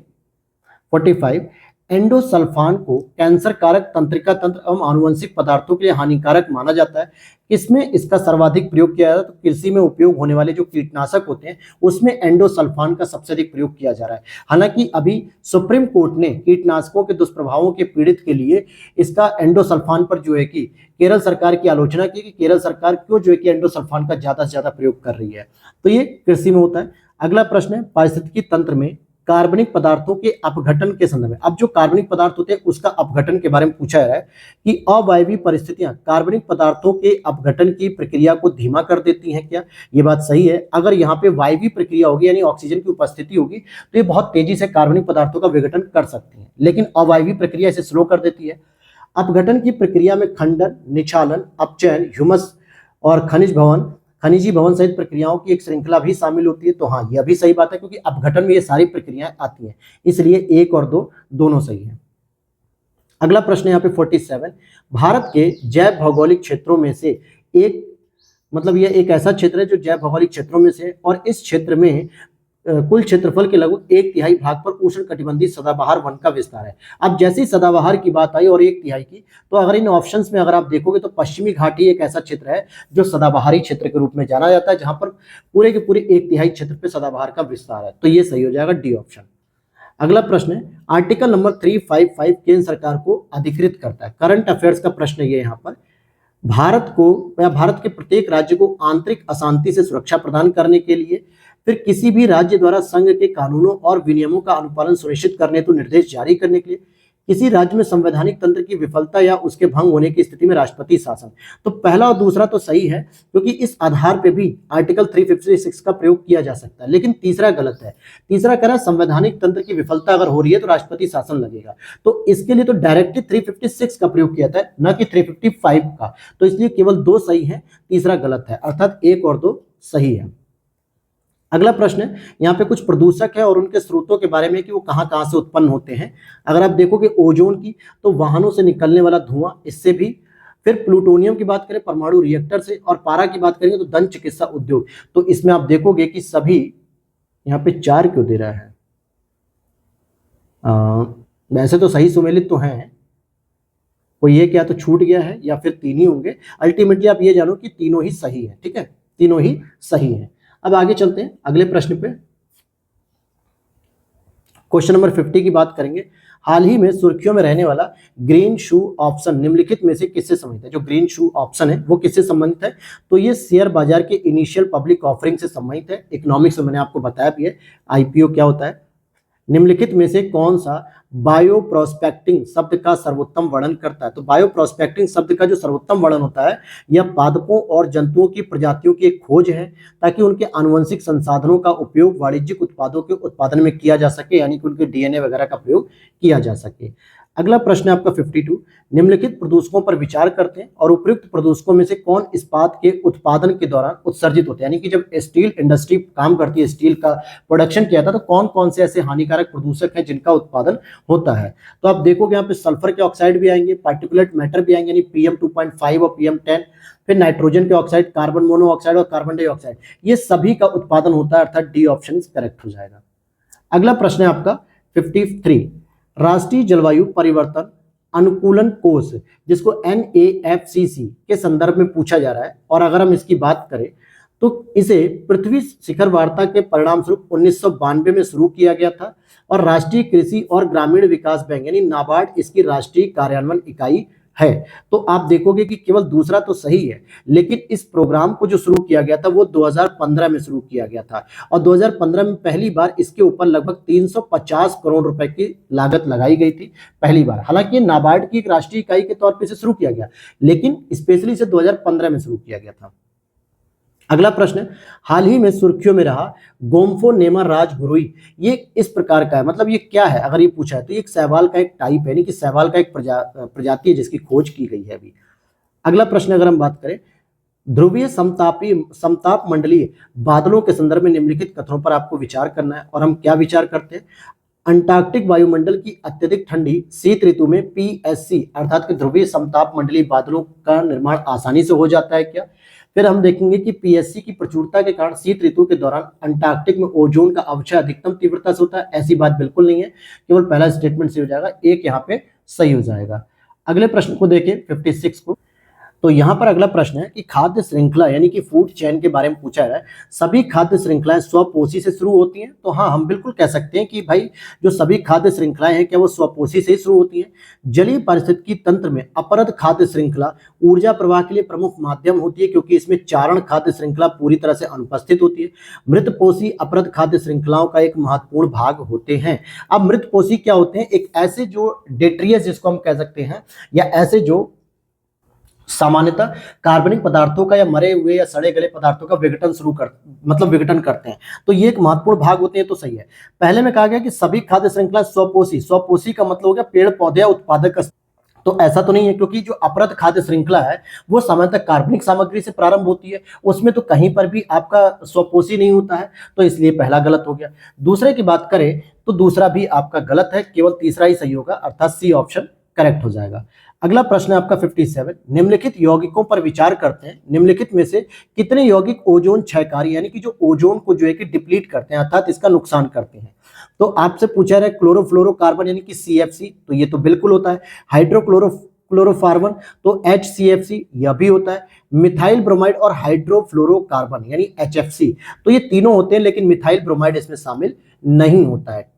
S1: 45, एंडोसल्फान को कैंसर कारक तंत्रिका तंत्र एवं आनुवंशिक पदार्थों के लिए हानिकारक माना जाता है। इसमें इसका सर्वाधिक प्रयोग किया जाता है, तो कृषि में उपयोग होने वाले जो कीटनाशक होते हैं उसमें एंडोसल्फान का सबसे अधिक प्रयोग किया जा रहा है। हालांकि अभी सुप्रीम कोर्ट ने कीटनाशकों के दुष्प्रभावों के पीड़ित के लिए इसका एंडोसल्फान पर जो है कि केरल सरकार की आलोचना की कि केरल सरकार क्यों जो है कि एंडोसल्फान का ज्यादा से ज्यादा प्रयोग कर रही है, तो ये कृषि में होता है। अगला प्रश्न है पारिस्थितिकी तंत्र में कार्बनिक पदार्थों के अपघटन के संदर्भ में। अब जो कार्बनिक पदार्थ होते हैं उसका अपघटन के बारे में पूछा जा रहा है कि अवायवीय परिस्थितियां कार्बनिक पदार्थों के अपघटन की प्रक्रिया को धीमा कर देती हैं क्या? ये बात सही है। अगर यहाँ पे वायवीय प्रक्रिया होगी यानी ऑक्सीजन की उपस्थिति होगी तो ये बहुत तेजी से कार्बनिक पदार्थों का विघटन कर सकती है, लेकिन अवायवीय प्रक्रिया इसे स्लो कर देती है। अपघटन की प्रक्रिया में खंडन, निक्षालन, अपचयन, ह्यूमस और खनिजी भवन सहित प्रक्रियाओं की एक श्रृंखला भी शामिल होती है। तो हाँ, यह भी सही बात है क्योंकि अपघटन में ये सारी प्रक्रियाएं आती हैं, इसलिए 1 और 2 दोनों सही है। अगला प्रश्न यहाँ पे 47, भारत के जैव भौगोलिक क्षेत्रों में से एक, मतलब यह एक ऐसा क्षेत्र है जो जैव भौगोलिक क्षेत्रों में से, और इस क्षेत्र में कुल क्षेत्रफल के लगभग 1/3 भाग पर उष्णकटिबंधीय सदाबहार वन का विस्तार है। अब जैसे ही सदाबहार की बात आई और 1/3 की, तो अगर इन ऑप्शंस में अगर आप देखोगे तो पश्चिमी घाटी एक ऐसा क्षेत्र है जो सदाबहारी क्षेत्र के रूप में जाना जाता है, जहां पर पूरे के पूरे 1/3 क्षेत्र पे सदाबहार का विस्तार है। तो ये सही हो जाएगा डी ऑप्शन। अगला प्रश्न है, आर्टिकल नंबर 355 केंद्र सरकार को अधिकृत करता है। करंट अफेयर्स का प्रश्न ये यहाँ पर, भारत को या भारत के प्रत्येक राज्य को आंतरिक अशांति से सुरक्षा प्रदान करने के लिए, फिर किसी भी राज्य द्वारा संघ के कानूनों और विनियमों का अनुपालन सुनिश्चित करने हेतु निर्देश जारी करने के लिए, किसी राज्य में संवैधानिक तंत्र की विफलता या उसके भंग होने की स्थिति में राष्ट्रपति शासन। तो पहला और दूसरा तो सही है क्योंकि इस आधार पे भी आर्टिकल 356 का प्रयोग किया जा सकता है, लेकिन तीसरा गलत है। तीसरा कह रहा है संवैधानिक तंत्र की विफलता अगर हो रही है तो राष्ट्रपति शासन लगेगा, तो इसके लिए तो डायरेक्टली 356 का प्रयोग किया था, न कि 355 का। तो इसलिए केवल 2 सही है, तीसरा गलत है, अर्थात 1 और 2 सही है। अगला प्रश्न है, यहाँ पे कुछ प्रदूषक है और उनके स्रोतों के बारे में कि वो कहाँ कहाँ से उत्पन्न होते हैं। अगर आप देखोगे ओजोन की, तो वाहनों से निकलने वाला धुआं, इससे भी। फिर प्लूटोनियम की बात करें परमाणु रिएक्टर से, और पारा की बात करेंगे तो दंत चिकित्सा उद्योग। तो इसमें आप देखोगे कि सभी, यहाँ पे 4 क्यों दे रहा है, वैसे तो सही सुमेलित तो हैं, कोई ये क्या तो छूट गया है या फिर 3 ही होंगे। अल्टीमेटली आप ये जानो कि तीनों ही सही है, ठीक है, तीनों ही सही है। अब आगे चलते हैं अगले प्रश्न पे। क्वेश्चन नंबर 50 की बात करेंगे। हाल ही में सुर्खियों में रहने वाला ग्रीन शू ऑप्शन निम्नलिखित में से किससे संबंधित है? जो ग्रीन शू ऑप्शन है वो किससे संबंधित है? तो ये शेयर बाजार के इनिशियल पब्लिक ऑफरिंग से संबंधित है। इकोनॉमिक्स में मैंने आपको बताया भी है आईपीओ क्या होता है। निम्नलिखित में से कौन सा बायो प्रोस्पेक्टिंग शब्द का सर्वोत्तम वर्णन करता है? तो बायो प्रोस्पेक्टिंग शब्द का जो सर्वोत्तम वर्णन होता है, यह पादपों और जंतुओं की प्रजातियों की एक खोज है ताकि उनके आनुवंशिक संसाधनों का उपयोग वाणिज्यिक उत्पादों के उत्पादन में किया जा सके, यानी कि उनके डीएनए वगैरह का प्रयोग किया जा सके। अगला प्रश्न है आपका 52, निम्नलिखित प्रदूषकों पर विचार करते हैं और उपयुक्त प्रदूषकों में से कौन इस्पात के उत्पादन के दौरान उत्सर्जित होते हैं? यानी कि जब स्टील इंडस्ट्री काम करती है, स्टील का प्रोडक्शन किया था, तो कौन कौन से ऐसे हानिकारक प्रदूषक हैं जिनका उत्पादन होता है? तो आप देखोगे यहाँ पे सल्फर के ऑक्साइड भी आएंगे, पार्टिकुलेट मैटर भी आएंगे, यानी PM 2.5 और PM 10, फिर नाइट्रोजन के ऑक्साइड, कार्बन मोनोऑक्साइड और कार्बन डाइऑक्साइड, ये सभी का उत्पादन होता है, अर्थात डी ऑप्शन इज करेक्ट हो जाएगा। अगला प्रश्न है आपका 53, राष्ट्रीय जलवायु परिवर्तन अनुकूलन कोष, जिसको NAFCC के संदर्भ में पूछा जा रहा है, और अगर हम इसकी बात करें तो इसे पृथ्वी शिखर वार्ता के परिणाम स्वरूप 1992 में शुरू किया गया था, और राष्ट्रीय कृषि और ग्रामीण विकास बैंक यानी नाबार्ड इसकी राष्ट्रीय कार्यान्वयन इकाई है। तो आप देखोगे कि केवल दूसरा तो सही है, लेकिन इस प्रोग्राम को जो शुरू किया गया था वो 2015 में शुरू किया गया था, और 2015 में पहली बार इसके ऊपर लगभग 350 करोड़ रुपए की लागत लगाई गई थी पहली बार। हालांकि ये नाबार्ड की एक राष्ट्रीय इकाई के तौर पर इसे शुरू किया गया, लेकिन स्पेशली इसे 2015 में शुरू किया गया था। अगला प्रश्न, हाल ही में सुर्खियों में रहा गोम्फोनेमा राजगुरुई, ये इस प्रकार का है, मतलब ये क्या है? अगर ये पूछा है तो ये एक शैवाल का एक टाइप है, यानी कि शैवाल का एक प्रजाति है जिसकी खोज की गई है अभी। अगला प्रश्न अगर हम बात करें, ध्रुवीय समताप मंडलीय बादलों के संदर्भ में निम्नलिखित कथनों पर आपको विचार करना है, और हम क्या विचार करते हैं? अंटार्कटिक वायुमंडल की अत्यधिक ठंडी शीत ऋतु में PSC अर्थात कि ध्रुवीय समताप मंडलीय बादलों का निर्माण आसानी से हो जाता है क्या? फिर हम देखेंगे कि PSC की प्रचुरता के कारण शीत ऋतु के दौरान अंटार्कटिक में ओजोन का अवक्षय अधिकतम तीव्रता से होता है। ऐसी बात बिल्कुल नहीं है, केवल पहला स्टेटमेंट सही हो जाएगा, एक यहाँ पे सही हो जाएगा। अगले प्रश्न को देखें 56 को। तो यहाँ पर अगला प्रश्न है कि खाद्य श्रृंखला यानी कि फूड चेन के बारे में पूछा है, सभी खाद्य श्रृंखलाएं स्वपोषी से शुरू होती हैं? तो हाँ, हम बिल्कुल कह सकते हैं कि भाई जो सभी खाद्य श्रृंखलाएं हैं क्या वो स्वपोषी से ही शुरू होती हैं। जलीय पारिस्थितिकी तंत्र में अपरद खाद्य श्रृंखला ऊर्जा प्रवाह के लिए प्रमुख माध्यम होती है, क्योंकि इसमें चारण खाद्य श्रृंखला पूरी तरह से अनुपस्थित होती है। मृतपोषी अपरद खाद्य श्रृंखलाओं का एक महत्वपूर्ण भाग होते हैं। अब मृतपोषी क्या होते हैं? एक ऐसे जो डेट्रियस जिसको हम कह सकते हैं, या ऐसे जो सामान्यतः कार्बनिक पदार्थों का या मरे हुए या सड़े गले पदार्थों का विघटन करते हैं, तो ये एक महत्वपूर्ण भाग होते हैं। तो सही है। पहले में कहा गया कि सभी खाद्य श्रृंखला स्वपोषी का मतलब हो गया पेड़ पौधे या उत्पादक तो ऐसा तो नहीं है, क्योंकि जो अपरत खाद्य श्रृंखला है वो सामान्यतः कार्बनिक सामग्री से प्रारंभ होती है, उसमें तो कहीं पर भी आपका स्वपोषी नहीं होता है, तो इसलिए पहला गलत हो गया। दूसरे की बात करें तो दूसरा भी आपका गलत है, केवल तीसरा ही सही होगा, अर्थात सी ऑप्शन करेक्ट हो जाएगा। अगला प्रश्न है आपका 57, निम्नलिखित यौगिकों पर विचार करते हैं, निम्नलिखित में से कितने यौगिक ओजोन क्षयकारी यानी कि जो ओजोन को जो है कि डिप्लीट करते हैं अर्थात इसका नुकसान करते हैं। तो आपसे पूछा रहा है क्लोरोफ्लोरोकार्बन यानी कि CFC, तो ये तो बिल्कुल होता है। हाइड्रोक्लोरोफ्लोरोकार्बन तो HCFC यह भी होता है। मिथाइल ब्रोमाइड और हाइड्रोफ्लोरोकार्बन यानी HFC, तो ये तीनों होते हैं, लेकिन मिथाइल ब्रोमाइड इसमें शामिल नहीं होता है।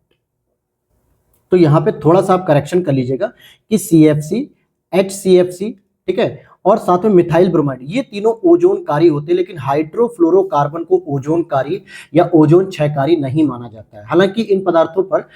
S1: तो यहां पे थोड़ा सा आप करेक्शन कर लीजिएगा कि CFC, HCFC, ठीक है, और साथ में मिथाइल ब्रोमाइड, ये तीनों ओजोनकारी होते हैं, लेकिन हाइड्रोफ्लोरोकार्बन को ओजोनकारी या ओजोन क्षयकारी नहीं माना जाता है। हालांकि इन पदार्थों पर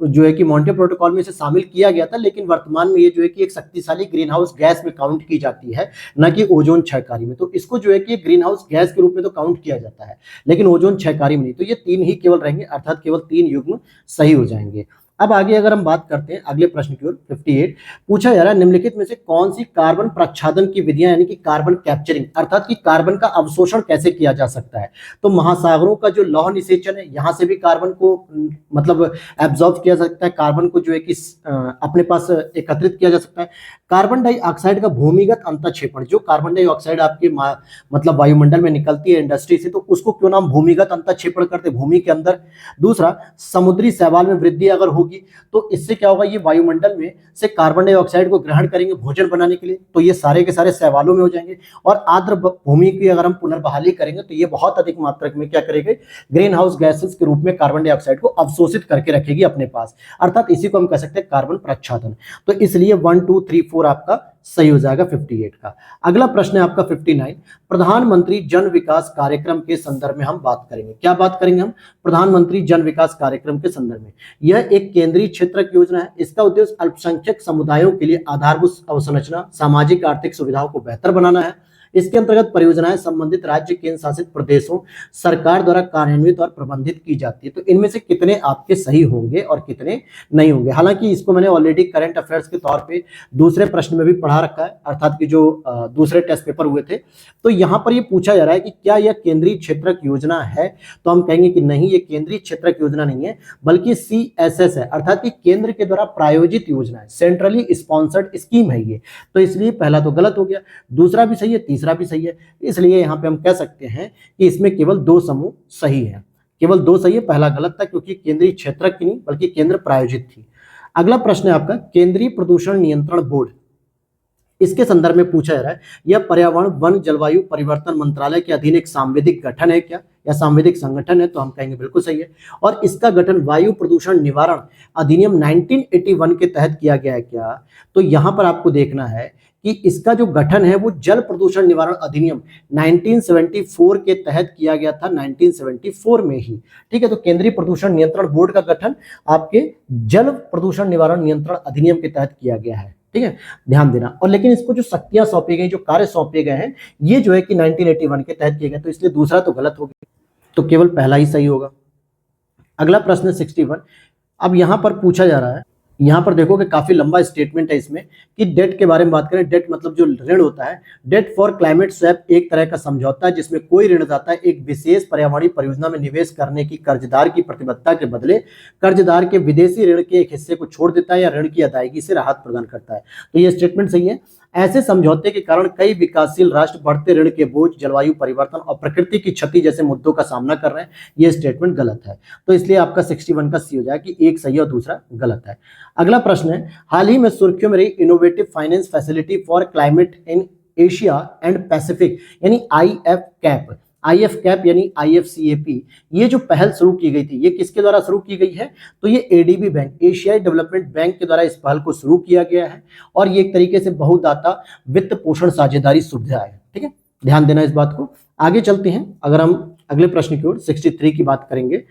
S1: जो है कि मॉन्टे प्रोटोकॉल में इसे शामिल किया गया था, लेकिन वर्तमान में ये जो है कि एक शक्तिशाली ग्रीन हाउस गैस में काउंट की जाती है, न कि ओजोन क्षयकारी में। तो इसको जो है कि ग्रीन हाउस गैस के रूप में तो काउंट किया जाता है, लेकिन ओजोन क्षयकारी में नहीं। तो ये तीन ही केवल रहेंगे, अर्थात केवल 3 युग्म सही हो जाएंगे। अब आगे अगर हम बात करते हैं अगले प्रश्न की ओर, 58 पूछा जा रहा है, निम्नलिखित में से कौन सी कार्बन प्रच्छादन की विधियां यानी कि कार्बन कैप्चरिंग अर्थात कि कार्बन का अवशोषण कैसे किया जा सकता है। तो महासागरों का जो लौह निषेचन है, यहां से भी कार्बन को मतलब एब्जॉर्ब किया जा सकता है, कार्बन को जो है कि अपने पास एकत्रित किया जा सकता है। कार्बन डाइऑक्साइड का भूमिगत अंतःक्षेपण, जो कार्बन डाइऑक्साइड आपके मतलब वायुमंडल में निकलती है इंडस्ट्री से, तो उसको क्यों नाम भूमिगत अंतःक्षेपण करते, भूमि के अंदर। दूसरा, समुद्री शैवाल में वृद्धि अगर होगी तो इससे क्या होगा, ये वायुमंडल में से कार्बन डाइऑक्साइड को ग्रहण करेंगे भोजन बनाने के लिए, तो ये सारे के सारे शैवालों में हो जाएंगे। और आर्द्र भूमि की अगर हम पुनर्बहाली करेंगे तो ये बहुत अधिक मात्रा में क्या करेंगे, ग्रीन हाउस गैसेस के रूप में कार्बन डाइऑक्साइड को अवशोषित करके रखेगी अपने पास, अर्थात इसी को हम कह सकते हैं कार्बन प्रच्छादन। तो इसलिए 1 2 3 4 आपका सही हो जाएगा 58 का। अगला प्रश्न है आपका 59, प्रधानमंत्री जन विकास कार्यक्रम के संदर्भ में हम बात करेंगे। क्या बात करेंगे हम, प्रधानमंत्री जन विकास कार्यक्रम के संदर्भ में। यह एक केंद्रीय क्षेत्रक योजना है, इसका उद्देश्य अल्पसंख्यक समुदायों के लिए आधारभूत अवसंरचना, सामाजिक आर्थिक सुविधाओं को बेहतर बनाना है। इसके अंतर्गत परियोजनाएं संबंधित राज्य केंद्र शासित प्रदेशों सरकार द्वारा कार्यान्वित और प्रबंधित की जाती है। तो इनमें से कितने आपके सही होंगे और कितने नहीं होंगे। हालांकि इसको मैंने ऑलरेडी करंट अफेयर्स के तौर पे दूसरे प्रश्न में भी पढ़ा रखा है, अर्थात कि जो दूसरे टेस्ट पेपर हुए थे। तो यहाँ पर ये पूछा जा रहा है कि क्या यह केंद्रीय क्षेत्रक योजना है, तो हम कहेंगे कि नहीं, ये केंद्रीय क्षेत्रक योजना नहीं है, बल्कि CSS है, अर्थात कि केंद्र के द्वारा प्रायोजित योजना है, सेंट्रली स्पॉन्सर्ड स्कीम है ये। तो इसलिए पहला तो गलत हो गया, दूसरा भी सही है, तीसरा भी सही है। इसलिए यहां पे हम कह सकते हैं कि इसमें केवल 2 समूह सही है, केवल 2 सही है, पहला गलत था क्योंकि केंद्रीय क्षेत्रक की नहीं बल्कि केंद्र प्रायोजित थी। अगला प्रश्न है आपका केंद्रीय प्रदूषण नियंत्रण बोर्ड, इसके संदर्भ में पूछा जा रहा है, यह पर्यावरण वन जलवायु परिवर्तन मंत्रालय के अधीन एक सांविधिक गठन है क्या, या सांविधिक संगठन है, तो हम कहेंगे बिल्कुल सही है। और इसका गठन वायु प्रदूषण निवारण अधिनियम 1981 के तहत किया गया है क्या, तो यहां पर आपको देखना है कि इसका जो गठन है वो जल प्रदूषण निवारण अधिनियम 1974 के तहत किया गया था, 1974 में ही, ठीक है। तो केंद्रीय प्रदूषण नियंत्रण बोर्ड का गठन आपके जल प्रदूषण निवारण नियंत्रण अधिनियम के तहत किया गया है, ठीक है, ध्यान देना। और लेकिन इसको जो शक्तियां सौंपी गई, जो कार्य सौंपे गए हैं, ये जो है कि 1981 के तहत किए गए, तो इसलिए दूसरा तो गलत हो गया, तो केवल पहला ही सही होगा। अगला प्रश्न 61, अब यहां पर पूछा जा रहा है, यहां पर देखो कि काफी लंबा स्टेटमेंट है इसमें कि डेट के बारे में बात करें। डेट मतलब जो ऋण होता है, डेट फॉर क्लाइमेट स्वैप एक तरह का समझौता है जिसमें कोई ऋणदाता एक विशेष पर्यावरणीय परियोजना में निवेश करने की कर्जदार की प्रतिबद्धता के बदले कर्जदार के विदेशी ऋण के एक हिस्से को छोड़ देता है या ऋण की अदायगी से राहत प्रदान करता है। तो ये स्टेटमेंट सही है। ऐसे समझौते के कारण कई विकासशील राष्ट्र बढ़ते ऋण के बोझ, जलवायु परिवर्तन और प्रकृति की क्षति जैसे मुद्दों का सामना कर रहे हैं। ये स्टेटमेंट गलत है, तो इसलिए आपका 61 का सी हो जाएगा कि एक सही और दूसरा गलत है। अगला प्रश्न है, हाल ही में सुर्खियों में रही innovative finance facility for climate in Asia and Pacific यानी IF कैप यानी IFCAP, ये जो पहल शुरू की गई थी, ये किसके द्वारा शुरू की गई है, तो ये ADB बैंक, एशियाई डेवलपमेंट बैंक के द्वारा इस पहल को शुरू किया गया है। और ये एक तरीके से बहुदाता वित्त पोषण साझेदारी सुविधा है, ठीक है, ध्यान देना इस बात को। आगे चलते हैं, अगर हम अगले प्रश्न की ओर 63 की बात करेंगे,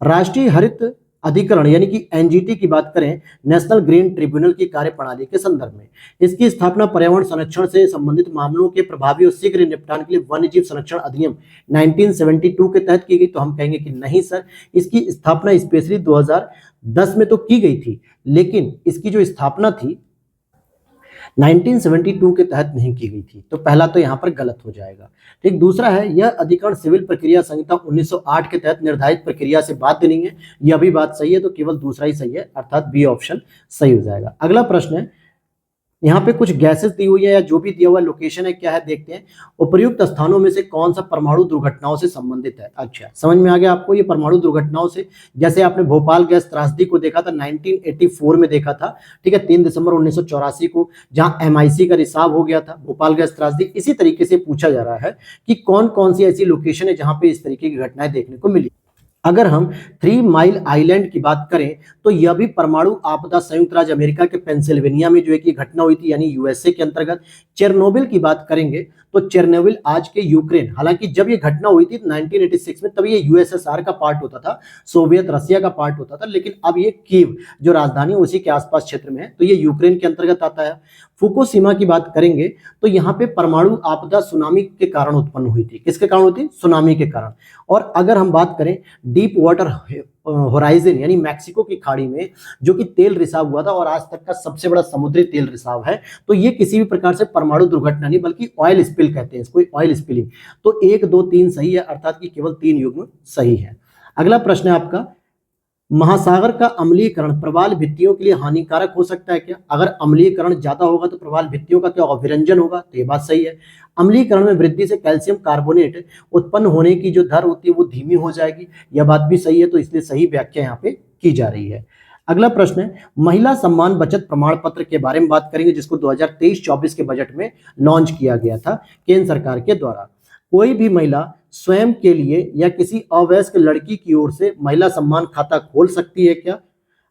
S1: राष्ट्रीय हरित अधिकरण यानी कि NGT की बात करें, नेशनल ग्रीन ट्रिब्यूनल की कार्यप्रणाली के संदर्भ में, इसकी स्थापना पर्यावरण संरक्षण से संबंधित मामलों के प्रभावी और शीघ्र निपटान के लिए वन्य जीव संरक्षण अधिनियम 1972 के तहत की गई, तो हम कहेंगे कि नहीं सर, इसकी स्थापना स्पेशली 2010 में तो की गई थी, लेकिन इसकी जो स्थापना थी 1972 के तहत नहीं की गई थी, तो पहला तो यहाँ पर गलत हो जाएगा। ठीक, दूसरा है यह अधिकरण सिविल प्रक्रिया संहिता 1908 के तहत निर्धारित प्रक्रिया से बाध्य नहीं है, यह भी बात सही है, तो केवल दूसरा ही सही है, अर्थात बी ऑप्शन सही हो जाएगा। अगला प्रश्न है, यहाँ पे कुछ गैसेस दी हुई है या जो भी दिया हुआ लोकेशन है क्या है देखते हैं। उपर्युक्त स्थानों में से कौन सा परमाणु दुर्घटनाओं से संबंधित है। अच्छा, समझ में आ गया आपको, ये परमाणु दुर्घटनाओं से, जैसे आपने भोपाल गैस त्रासदी को देखा था 1984 में देखा था, ठीक है, 3 दिसंबर 1984 को, जहां एमआईसी का रिसाव हो गया था, भोपाल गैस त्रासदी। इसी तरीके से पूछा जा रहा है कि कौन कौन सी ऐसी लोकेशन है जहां पे इस तरीके की घटनाएं देखने को मिली। अगर हम 3 माइल आइलैंड की बात करें तो यह भी परमाणु आपदा संयुक्त राज्य अमेरिका के पेंसिल्वेनिया में जो है कि घटना हुई थी, यानी यूएसए के अंतर्गत। चेरनोबिल की बात करेंगे तो चेरनोबिल आज के यूक्रेन, हालांकि जब ये घटना हुई थी 1986 में, तब ये यूएसएसआर का पार्ट होता था, सोवियत रसिया का पार्ट होता था, लेकिन अब ये कीव जो राजधानी उसी के आसपास क्षेत्र में है, तो ये यूक्रेन के अंतर्गत आता है। फुकुशिमा की बात करेंगे तो यहाँ पे परमाणु आपदा सुनामी के कारण उत्पन्न हुई थी। किसके कारण हुई थी? सुनामी के कारण। और अगर हम बात करें डीप वाटर होराइजन यानी मैक्सिको की खाड़ी में जो कि तेल रिसाव हुआ था और आज तक का सबसे बड़ा समुद्री तेल रिसाव है, तो ये किसी भी प्रकार से परमाणु दुर्घटना नहीं बल्कि ऑयल स्पिल कहते हैं इसको, ऑयल स्पिलिंग। तो 1 2 3 सही है, अर्थात कि केवल 3 युग्म सही है। अगला प्रश्न है आपका, महासागर का अम्लीकरण प्रवाल भित्तियों के लिए हानिकारक हो सकता है क्या? अगर अम्लीकरण ज्यादा होगा तो प्रवाल भित्तियों का क्या होगा? विरंजन होगा, तो ये बात सही है। अम्लीकरण में वृद्धि से कैल्शियम कार्बोनेट उत्पन्न होने की जो दर होती है वो धीमी हो जाएगी, यह बात भी सही है, तो इसलिए सही व्याख्या यहाँ पे की जा रही है। अगला प्रश्न है, महिला सम्मान बचत प्रमाण पत्र के बारे में बात करेंगे, जिसको 2023-24 के बजट में लॉन्च किया गया था केंद्र सरकार के द्वारा। कोई भी महिला स्वयं के लिए या किसी अवयस्क लड़की की ओर से महिला सम्मान खाता खोल सकती है क्या?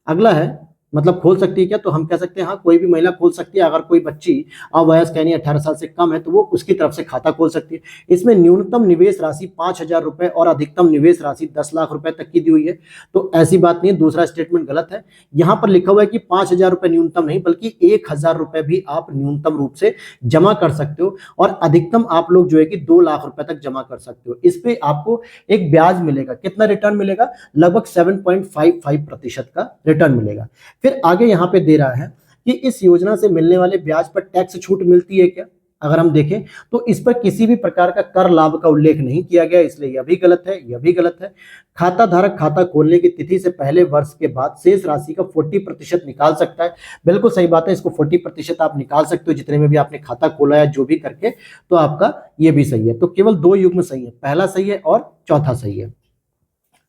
S1: अगला है, मतलब खोल सकती है क्या, तो हम कह सकते हैं हाँ, कोई भी महिला खोल सकती है। अगर कोई बच्ची अवयस्क यानी 18 साल से कम है तो वो उसकी तरफ से खाता खोल सकती है। इसमें न्यूनतम निवेश राशि 5,000 रुपए और अधिकतम निवेश राशि 10 लाख रुपए तक की दी हुई है, तो ऐसी बात नहीं है। दूसरा स्टेटमेंट गलत है, यहाँ पर लिखा हुआ है कि 5,000 रुपए न्यूनतम नहीं बल्कि 1,000 रुपए भी आप न्यूनतम रूप से जमा कर सकते हो, और अधिकतम आप लोग जो है कि 2 लाख रुपए तक जमा कर सकते हो। इस पे आपको एक ब्याज मिलेगा, कितना रिटर्न मिलेगा? लगभग 7.55% का रिटर्न मिलेगा। फिर आगे यहाँ पे दे रहा है कि इस योजना से मिलने वाले ब्याज पर टैक्स छूट मिलती है क्या? अगर हम देखें तो इस पर किसी भी प्रकार का कर लाभ का उल्लेख नहीं किया गया, इसलिए यह भी गलत है, यह भी गलत है। खाता धारक खाता खोलने की तिथि से पहले वर्ष के बाद शेष राशि का 40% निकाल सकता है। बिल्कुल सही बात है, इसको 40% आप निकाल सकते हो जितने में भी आपने खाता खोला है जो भी करके, तो आपका ये भी सही है। तो केवल 2 युग्म सही है, पहला सही है और चौथा सही है।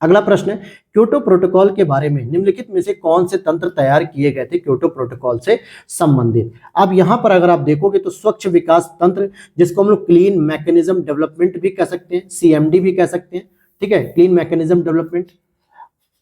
S1: अगला प्रश्न है, क्योटो प्रोटोकॉल के बारे में निम्नलिखित में से कौन से तंत्र तैयार किए गए थे क्योटो प्रोटोकॉल से संबंधित? अब यहां पर अगर आप देखोगे तो स्वच्छ विकास तंत्र, जिसको हम लोग क्लीन मैकेनिज्म डेवलपमेंट भी कह सकते हैं, सीएमडी भी कह सकते हैं, ठीक है, क्लीन मैकेनिज्म डेवलपमेंट,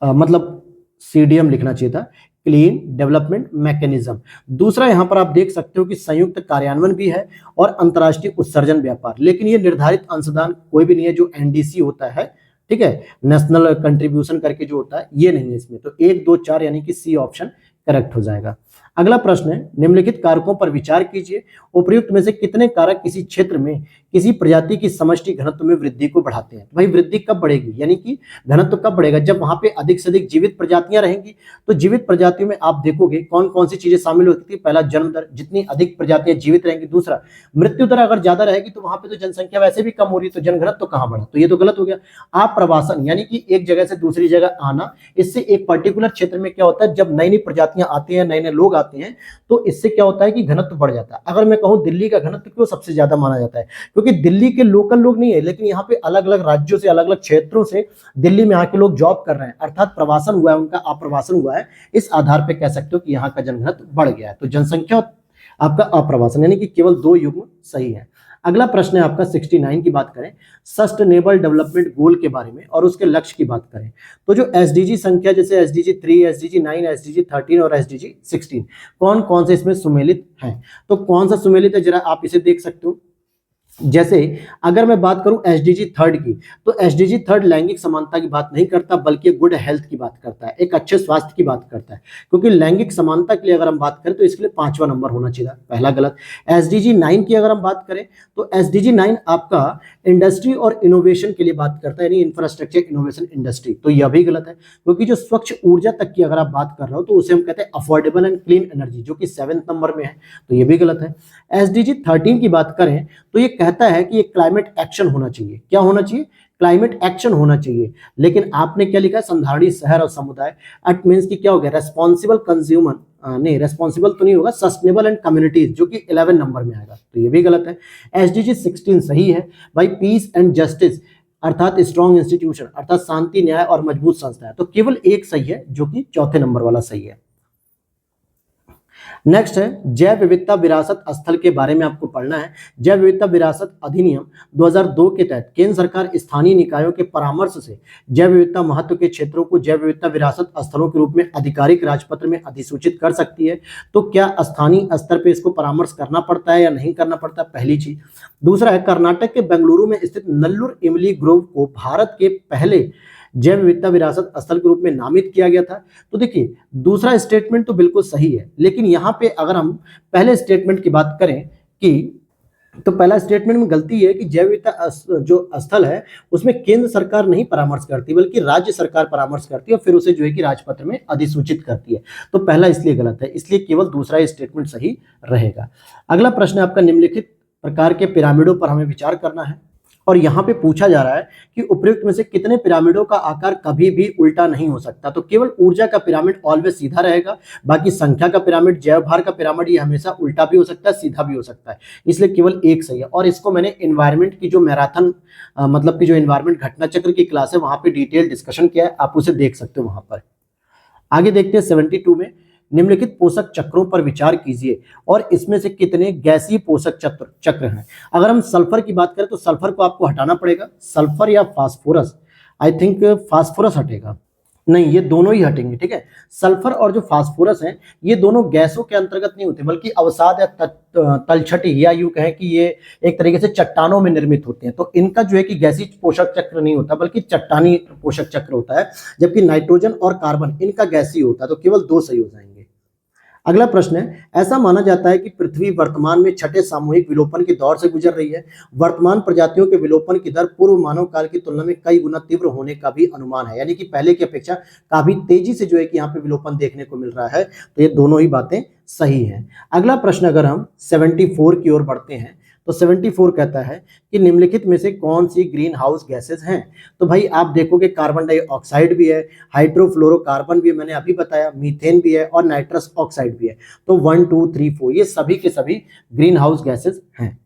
S1: मतलब सीडीएम लिखना चाहिए था, क्लीन डेवलपमेंट मैकेनिज्म। दूसरा यहां पर आप देख सकते हो कि संयुक्त कार्यान्वयन भी है और अंतर्राष्ट्रीय उत्सर्जन व्यापार, लेकिन ये निर्धारित अंशदान कोई भी नहीं है जो एनडीसी होता है, ठीक है, नेशनल कंट्रीब्यूशन करके जो होता है, ये नहीं है इसमें। तो 1 2 4 यानी कि सी ऑप्शन करेक्ट हो जाएगा। अगला प्रश्न है, निम्नलिखित कारकों पर विचार कीजिए, उपर्युक्त में से कितने कारक किसी क्षेत्र में किसी प्रजाति की समष्टि घनत्व में वृद्धि को बढ़ाते हैं? भाई वृद्धि कब बढ़ेगी, यानी कि घनत्व कब बढ़ेगा? जब वहां पे अधिक से अधिक जीवित प्रजातियां रहेंगी। तो जीवित प्रजातियों में आप देखोगे कौन कौन सी चीजें शामिल होती है। पहला, जन्म दर, जितनी अधिक प्रजातियां जीवित रहेंगी। दूसरा, मृत्यु दर अगर ज्यादा रहेगी तो वहां पे तो जनसंख्या वैसे भी कम हो रही है, तो जनघनत्व तो कहां बढ़ा, तो ये तो गलत हो गया। आप्रवासन यानी कि एक जगह से दूसरी जगह आना, इससे एक पर्टिकुलर क्षेत्र में क्या होता है, जब नई नई प्रजातियां आती हैं, नए नए लोग आते हैं, तो इससे क्या होता है कि घनत्व बढ़ जाता है। अगर मैं कहूं दिल्ली का घनत्व क्यों सबसे ज्यादा माना जाता है, क्योंकि दिल्ली के लोकल लोग नहीं है, लेकिन यहाँ पे अलग अलग राज्यों से, अलग अलग क्षेत्रों से दिल्ली में आके लोग जॉब कर रहे हैं, अर्थात प्रवासन हुआ है, उनका आप्रवासन हुआ है। इस आधार पर कह सकते हो कि यहाँ का जनघनत्व बढ़ गया है। तो जनसंख्या आपका अप्रवासन, यानी कि केवल 2 युग्म सही है। अगला प्रश्न है आपका 69 की बात करें, सस्टेनेबल डेवलपमेंट गोल के बारे में और उसके लक्ष्य की बात करें, तो जो एसडीजी संख्या जैसे एसडीजी 3, एसडीजी 9, एसडीजी 13 और एसडीजी 16 कौन कौन से इसमें सुमेलित हैं? तो कौन सा सुमेलित है, जरा आप इसे देख सकते हो। जैसे अगर मैं बात करूं एसडीजी थर्ड की, तो एसडीजी थर्ड लैंगिक समानता की बात नहीं करता, बल्कि गुड हेल्थ की बात करता है, एक अच्छे स्वास्थ्य की बात करता है। क्योंकि लैंगिक समानता के लिए अगर हम बात करें तो इसके लिए 5वां नंबर होना चाहिए, पहला गलत। एसडीजी 9 की अगर हम बात करें तो एसडीजी 9 आपका इंडस्ट्री और इनोवेशन के लिए बात करता है, यानी इंफ्रास्ट्रक्चर इनोवेशन इंडस्ट्री, तो यह भी गलत है। क्योंकि जो स्वच्छ ऊर्जा तक की अगर आप बात कर रहे हो तो उसे हम कहते हैं अफोर्डेबल एंड क्लीन एनर्जी, जो कि 7वें नंबर में है, तो ये भी गलत है। एसडीजी 13 की बात करें तो ये कहता है कि ये क्लाइमेट एक्शन होना चाहिए। क्या होना चाहिए? क्लाइमेट एक्शन होना चाहिए। लेकिन आपने क्या लिखा है? संधारणीय शहर और समुदाय। इट मींस कि क्या हो गया? रेस्पॉन्सिबल कंज्यूमर, नहीं रेस्पॉन्सिबल तो नहीं होगा, सस्टेनेबल एंड कम्युनिटीज, जो कि 11 नंबर में आएगा, तो ये भी गलत है। एसडीजी 16 सही है भाई, पीस एंड जस्टिस अर्थात स्ट्रॉन्ग इंस्टीट्यूशन, अर्थात शांति, न्याय और मजबूत संस्था है, तो केवल एक सही है, जो कि चौथे नंबर वाला सही है। नेक्स्ट है जैव विविधता विरासत स्थल के बारे में आपको पढ़ना है। जैव विविधता विरासत अधिनियम 2002 के तहत केंद्र सरकार स्थानीय निकायों के परामर्श से जैव विविधता महत्व के क्षेत्रों को जैव विविधता विरासत स्थलों के रूप में आधिकारिक राजपत्र में अधिसूचित कर सकती है। तो क्या स्थानीय स्तर पे इसको परामर्श करना पड़ता है या नहीं करना पड़ता, पहली चीज। दूसरा है कर्नाटक के बेंगलुरु में स्थित नल्लूर इमली ग्रोव को भारत के पहले जैव विविधता विरासत स्थल के रूप में नामित किया गया था। तो देखिए दूसरा स्टेटमेंट तो बिल्कुल सही है, लेकिन यहाँ पे अगर हम पहले स्टेटमेंट की बात करें कि, तो पहला स्टेटमेंट में गलती है कि जैव विविधता जो स्थल है उसमें केंद्र सरकार नहीं परामर्श करती, बल्कि राज्य सरकार परामर्श करती है और फिर उसे जो है कि राजपत्र में अधिसूचित करती है। तो पहला इसलिए गलत है, इसलिए केवल दूसरा स्टेटमेंट सही रहेगा। अगला प्रश्न आपका, निम्नलिखित प्रकार के पिरामिडों पर हमें विचार करना है, और यहाँ पे पूछा जा रहा है कि उपयुक्त में से कितने पिरामिडों का आकार कभी भी उल्टा नहीं हो सकता। तो केवल ऊर्जा का पिरामिड ऑलवेज सीधा रहेगा, बाकी संख्या का पिरामिड, जैव भार का पिरामिड, ये हमेशा उल्टा भी हो सकता है, सीधा भी हो सकता है, इसलिए केवल एक सही है। और इसको मैंने एनवायरमेंट की जो मैराथन मतलब कि जो एनवायरमेंट घटना चक्र की क्लास है वहां पे डिटेल डिस्कशन किया है, आप उसे देख सकते हो वहां पर। आगे देखते हैं 72 में, निम्नलिखित पोषक चक्रों पर विचार कीजिए और इसमें से कितने गैसीय पोषक चक्र हैं। अगर हम सल्फर की बात करें तो सल्फर को आपको हटाना पड़ेगा, सल्फर या फास्फोरस, आई थिंक फास्फोरस हटेगा, नहीं ये दोनों ही हटेंगे, ठीक है। सल्फर और जो फास्फोरस हैं ये दोनों गैसों के अंतर्गत नहीं होते, बल्कि अवसाद या तलछटी, या यूं कहें कि ये एक तरीके से चट्टानों में निर्मित होते हैं। तो इनका जो है कि गैसीय पोषक चक्र नहीं होता, बल्कि चट्टानी पोषक चक्र होता है। जबकि नाइट्रोजन और कार्बन इनका गैसीय होता है, तो केवल दो सही हो जाएंगे। अगला प्रश्न है, ऐसा माना जाता है कि पृथ्वी वर्तमान में छठे सामूहिक विलोपन के दौर से गुजर रही है। वर्तमान प्रजातियों के विलोपन की दर पूर्व मानव काल की तुलना में कई गुना तीव्र होने का भी अनुमान है, यानी कि पहले की अपेक्षा काफी तेजी से जो है कि यहाँ पे विलोपन देखने को मिल रहा है। तो ये दोनों ही बातें सही हैं। अगला प्रश्न अगर हम 74 की ओर बढ़ते हैं तो 74 कहता है कि निम्नलिखित में से कौन सी ग्रीन हाउस गैसेज हैं। तो भाई आप देखोगे कार्बन डाइऑक्साइड भी है, हाइड्रोफ्लोरोकार्बन भी है, मैंने अभी बताया, मीथेन भी है और नाइट्रस ऑक्साइड भी है। तो 1 2 3 4 ये सभी के सभी ग्रीन हाउस गैसेज हैं।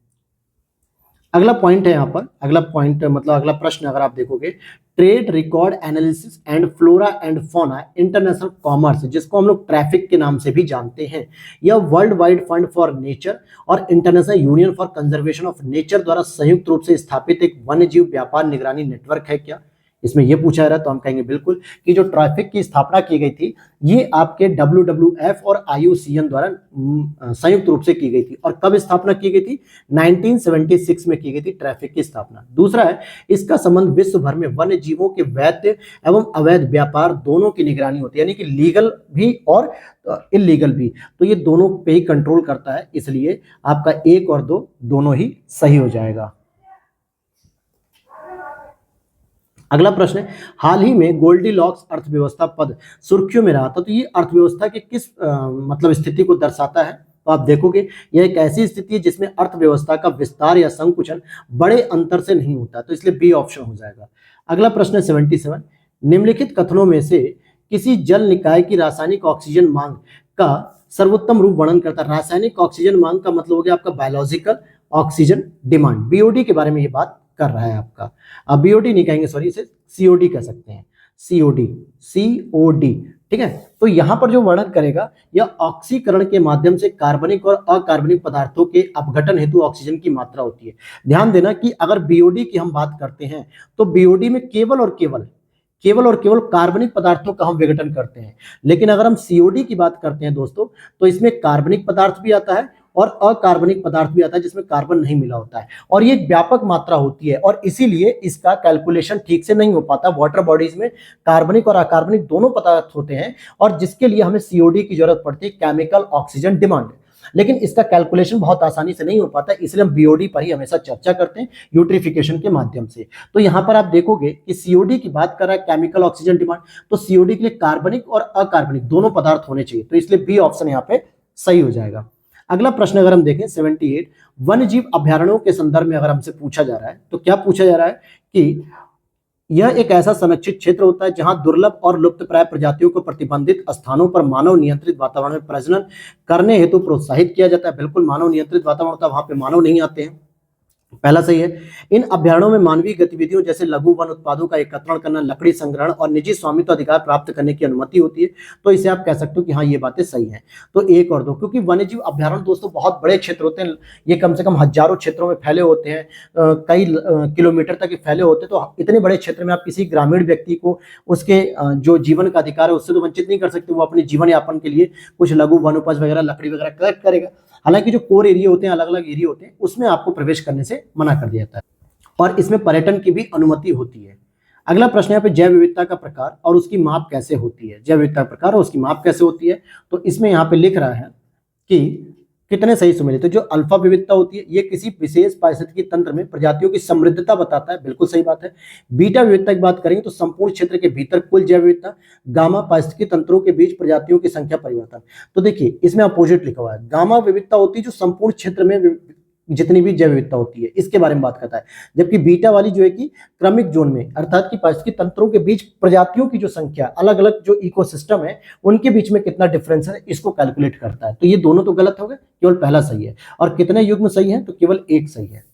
S1: अगला पॉइंट है यहाँ पर, अगला पॉइंट मतलब अगला प्रश्न अगर आप देखोगे, trade record analysis and flora and fauna international commerce, जिसको हम लोग ट्रैफिक के नाम से भी जानते हैं, यह World Wide Fund for Nature और International Union for Conservation of Nature द्वारा संयुक्त रूप से स्थापित एक वन्य जीव व्यापार निगरानी नेटवर्क है क्या? इसमें यह पूछा जा रहा है, तो हम कहेंगे बिल्कुल कि जो ट्रैफिक की स्थापना की गई थी ये आपके WWF और IUCN द्वारा संयुक्त रूप से की गई थी। और कब स्थापना की गई थी? 1976 में की गई थी ट्रैफिक की स्थापना। दूसरा है, इसका संबंध विश्व भर में वन्य जीवों के वैध एवं अवैध व्यापार दोनों की निगरानी होती है, यानी कि लीगल भी और इलीगल भी, तो ये दोनों पे ही कंट्रोल करता है, इसलिए आपका 1 और 2 दोनों ही सही हो जाएगा। अगला प्रश्न है, हाल ही में गोल्डीलॉक्स अर्थव्यवस्था पद सुर्खियों में रहा था, तो ये अर्थव्यवस्था की किस मतलब स्थिति को दर्शाता है? तो आप देखोगे यह एक ऐसी स्थिति है जिसमें अर्थव्यवस्था का विस्तार या संकुचन बड़े अंतर से नहीं होता, तो इसलिए बी ऑप्शन हो जाएगा। अगला प्रश्न है 77, निम्नलिखित कथनों में से किसी जल निकाय की रासायनिक ऑक्सीजन मांग का सर्वोत्तम रूप वर्णन करता है। रासायनिक ऑक्सीजन मांग का मतलब हो गया आपका बायोलॉजिकल ऑक्सीजन डिमांड, BOD के बारे में ये बात कर रहा है आपका। अब BOD नहीं कहेंगे, सॉरी, इसे COD कह सकते हैं, COD, ठीक है। तो यहां पर जो वर्णन करेगा, यह ऑक्सीकरण के माध्यम से कार्बनिक और अकार्बनिक पदार्थों के अपघटन हेतु ऑक्सीजन की मात्रा होती है। ध्यान देना कि अगर BOD की हम बात करते हैं तो BOD में केवल और केवल कार्बनिक पदार्थों का हम विघटन करते हैं, लेकिन अगर हम COD की बात करते हैं दोस्तों, तो इसमें कार्बनिक पदार्थ भी आता है और अकार्बनिक पदार्थ भी आता है जिसमें कार्बन नहीं मिला होता है, और ये एक व्यापक मात्रा होती है और इसीलिए इसका कैलकुलेशन ठीक से नहीं हो पाता। वाटर बॉडीज में कार्बनिक और अकार्बनिक दोनों पदार्थ होते हैं और जिसके लिए हमें सीओडी की जरूरत पड़ती है, केमिकल ऑक्सीजन डिमांड। लेकिन इसका कैलकुलेशन बहुत आसानी से नहीं हो पाता, इसलिए हम बीओडी पर ही हमेशा चर्चा करते हैं यूट्रिफिकेशन के माध्यम से। तो यहां पर आप देखोगे कि सीओडी की बात कर रहा है, केमिकल ऑक्सीजन डिमांड, तो सीओडी के लिए कार्बनिक और अकार्बनिक दोनों पदार्थ होने चाहिए, तो इसलिए बी ऑप्शन यहाँ पे सही हो जाएगा। अगला प्रश्न अगर हम देखें 78, वन्य जीव अभ्यारण्यों के संदर्भ में अगर हमसे पूछा जा रहा है तो क्या पूछा जा रहा है कि यह एक ऐसा संरक्षित क्षेत्र होता है जहां दुर्लभ और लुप्तप्राय प्रजातियों को प्रतिबंधित स्थानों पर मानव नियंत्रित वातावरण में प्रजनन करने हेतु प्रोत्साहित किया जाता है। बिल्कुल मानव नियंत्रित वातावरण होता है, वहां पे मानव नहीं आते हैं, पहला सही है। इन अभ्यारण्यों में मानवीय गतिविधियों जैसे लघु वन उत्पादों का एकत्रीकरण करना, लकड़ी संग्रहण और निजी स्वामित्व अधिकार प्राप्त करने की अनुमति होती है, तो इसे आप कह सकते हो कि हाँ ये बातें सही हैं। तो एक और दो, क्योंकि वन्यजीव अभ्यारण्य दोस्तों बहुत बड़े क्षेत्र होते हैं, ये कम से कम हजारों क्षेत्रों में फैले होते हैं, कई किलोमीटर तक फैले होते हैं, तो इतने बड़े क्षेत्र में आप किसी ग्रामीण व्यक्ति को उसके जो जीवन का अधिकार है उससे तो वंचित नहीं कर सकते। वो अपने जीवन यापन के लिए कुछ लघु वन उपज वगैरह लकड़ी वगैरह कलेक्ट करेगा। हालांकि जो कोर एरिया होते हैं, अलग अलग एरिया होते हैं, उसमें आपको प्रवेश करने से मना कर दिया जाता है और इसमें पर्यटन की भी अनुमति होती है। अगला प्रश्न यहाँ पे जैव विविधता का प्रकार और उसकी माप कैसे होती है। जैव विविधता का प्रकार और उसकी माप कैसे होती है, तो इसमें यहाँ पे लिख रहा है कि कितने सही सुमेलित। तो जो अल्फा विविधता होती है ये किसी विशेष पारिस्थितिकी तंत्र में प्रजातियों की समृद्धता बताता है, बिल्कुल सही बात है। बीटा विविधता की बात करेंगे तो संपूर्ण क्षेत्र के भीतर कुल जैव विविधता। गामा पारिस्थितिकी तंत्रों के बीच प्रजातियों की संख्या परिवर्तन। तो देखिए इसमें अपोजिट लिखा हुआ है, गामा विविधता होती है जो संपूर्ण क्षेत्र में जितनी भी जैव विविधता होती है इसके बारे में बात करता है, जबकि बीटा वाली जो है कि क्रमिक जोन में अर्थात कि पारिस्थितिकी तंत्रों के बीच प्रजातियों की जो संख्या, अलग अलग जो इकोसिस्टम है उनके बीच में कितना डिफरेंस है इसको कैलकुलेट करता है। तो ये दोनों तो गलत हो गए, केवल पहला सही है। और कितने युग्म सही है, तो केवल एक सही है।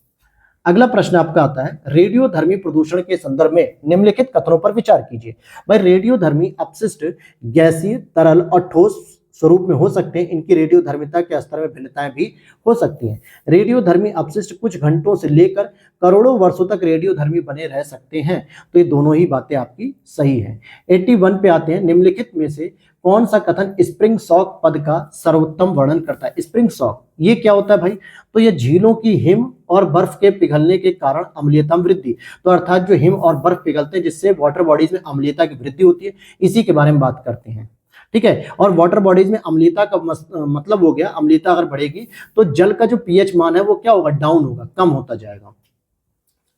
S1: अगला प्रश्न आपका आता है रेडियोधर्मी प्रदूषण के संदर्भ में निम्नलिखित कथनों पर विचार कीजिए। भाई रेडियोधर्मी अपशिष्ट गैसीय, तरल और ठोस स्वरूप में हो सकते हैं, इनकी रेडियोधर्मिता के स्तर में भिन्नताएं भी हो सकती हैं। रेडियोधर्मी अपशिष्ट कुछ घंटों से लेकर करोड़ों वर्षों तक रेडियोधर्मी बने रह सकते हैं, तो ये दोनों ही बातें आपकी सही हैं। 81 पे आते हैं, निम्नलिखित में से कौन सा कथन स्प्रिंग सॉक पद का सर्वोत्तम वर्णन करता है। स्प्रिंग सॉक ये क्या होता है भाई, तो ये झीलों की हिम और बर्फ के पिघलने के कारण अम्लीयता में वृद्धि, तो अर्थात जो हिम और बर्फ पिघलते हैं जिससे वाटर बॉडीज में अम्लीयता की वृद्धि होती है, इसी के बारे में बात करते हैं। ठीक है, और वाटर बॉडीज में अम्लीयता का मतलब हो गया, अम्लीयता अगर बढ़ेगी तो जल का जो पीएच मान है वो क्या होगा, डाउन होगा, कम होता जाएगा।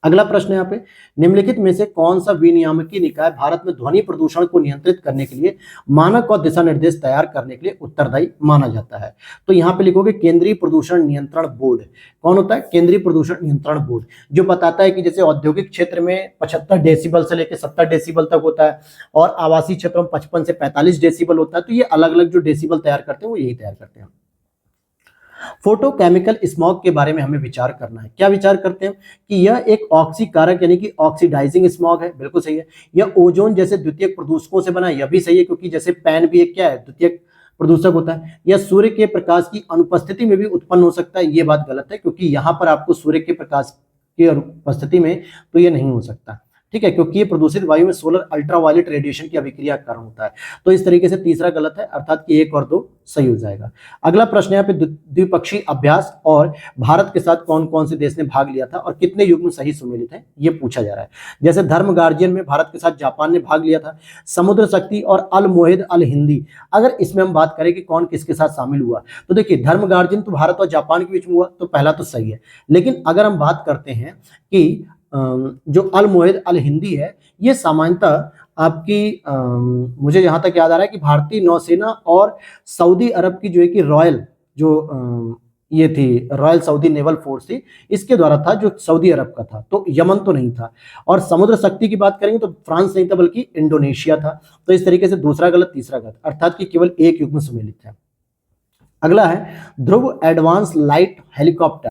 S1: अगला प्रश्न यहाँ पे निम्नलिखित में से कौन सा विनियामकीय निकाय भारत में ध्वनि प्रदूषण को नियंत्रित करने के लिए मानक और दिशा निर्देश तैयार करने के लिए उत्तरदायी माना जाता है। तो यहाँ पे लिखोगे केंद्रीय प्रदूषण नियंत्रण बोर्ड। कौन होता है, केंद्रीय प्रदूषण नियंत्रण बोर्ड, जो बताता है कि जैसे औद्योगिक क्षेत्र में 75 डेसिबल से लेकर 70 डेसिबल तक होता है और आवासीय क्षेत्रों में 55 से 45 डेसिबल होता है। तो ये अलग अलग जो डेसिबल तैयार करते हैं वो यही तैयार करते हैं। फोटोकेमिकल स्मॉग के बारे में हमें विचार करना है। क्या विचार करते हैं कि यह एक ऑक्सीकारक यानी कि ऑक्सीडाइजिंग स्मॉग है, बिल्कुल सही है। यह ओजोन जैसे द्वितीयक प्रदूषकों से बना है, यह भी सही है क्योंकि जैसे पैन भी एक क्या है, द्वितीयक प्रदूषक होता है। यह सूर्य के प्रकाश की अनुपस्थिति में भी उत्पन्न हो सकता है, ये बात गलत है क्योंकि यहां पर आपको सूर्य के प्रकाश की अनुपस्थिति में तो ये नहीं हो सकता। ठीक है, क्योंकि ये प्रदूषित वायु में सोलर अल्ट्रावायलेट रेडिएशन की अभिक्रिया का कारण होता है। तो इस तरीके से तीसरा गलत है, अर्थात कि 1 और 2 सही हो जाएगा। अगला प्रश्न यहाँ पे द्विपक्षीय अभ्यास और भारत के साथ कौन कौन से देश ने भाग लिया था और कितने युग्म सही सुमेलित है, ये पूछा जा रहा है। जैसे धर्म गार्जियन में भारत के साथ जापान ने भाग लिया था, समुद्र शक्ति और अल मोहिद अल हिंदी, अगर इसमें हम बात करें कि कौन किसके साथ शामिल हुआ, तो देखिए धर्म गार्जियन तो भारत और जापान के बीच में हुआ, तो पहला तो सही है। लेकिन अगर हम बात करते हैं कि जो अल मोहिद अल हिंदी है, ये सामान्यतः आपकी मुझे जहां तक याद आ रहा है कि भारतीय नौसेना और सऊदी अरब की जो है कि रॉयल जो ये थी रॉयल सऊदी नेवल फोर्स थी, इसके द्वारा था, जो सऊदी अरब का था, तो यमन तो नहीं था। और समुद्र शक्ति की बात करेंगे तो फ्रांस नहीं था बल्कि इंडोनेशिया था। तो इस तरीके से दूसरा गलत तीसरा गलत, अर्थात कि केवल एक युग्म सम्मिलित है। अगला है ध्रुव एडवांस लाइट हेलीकॉप्टर।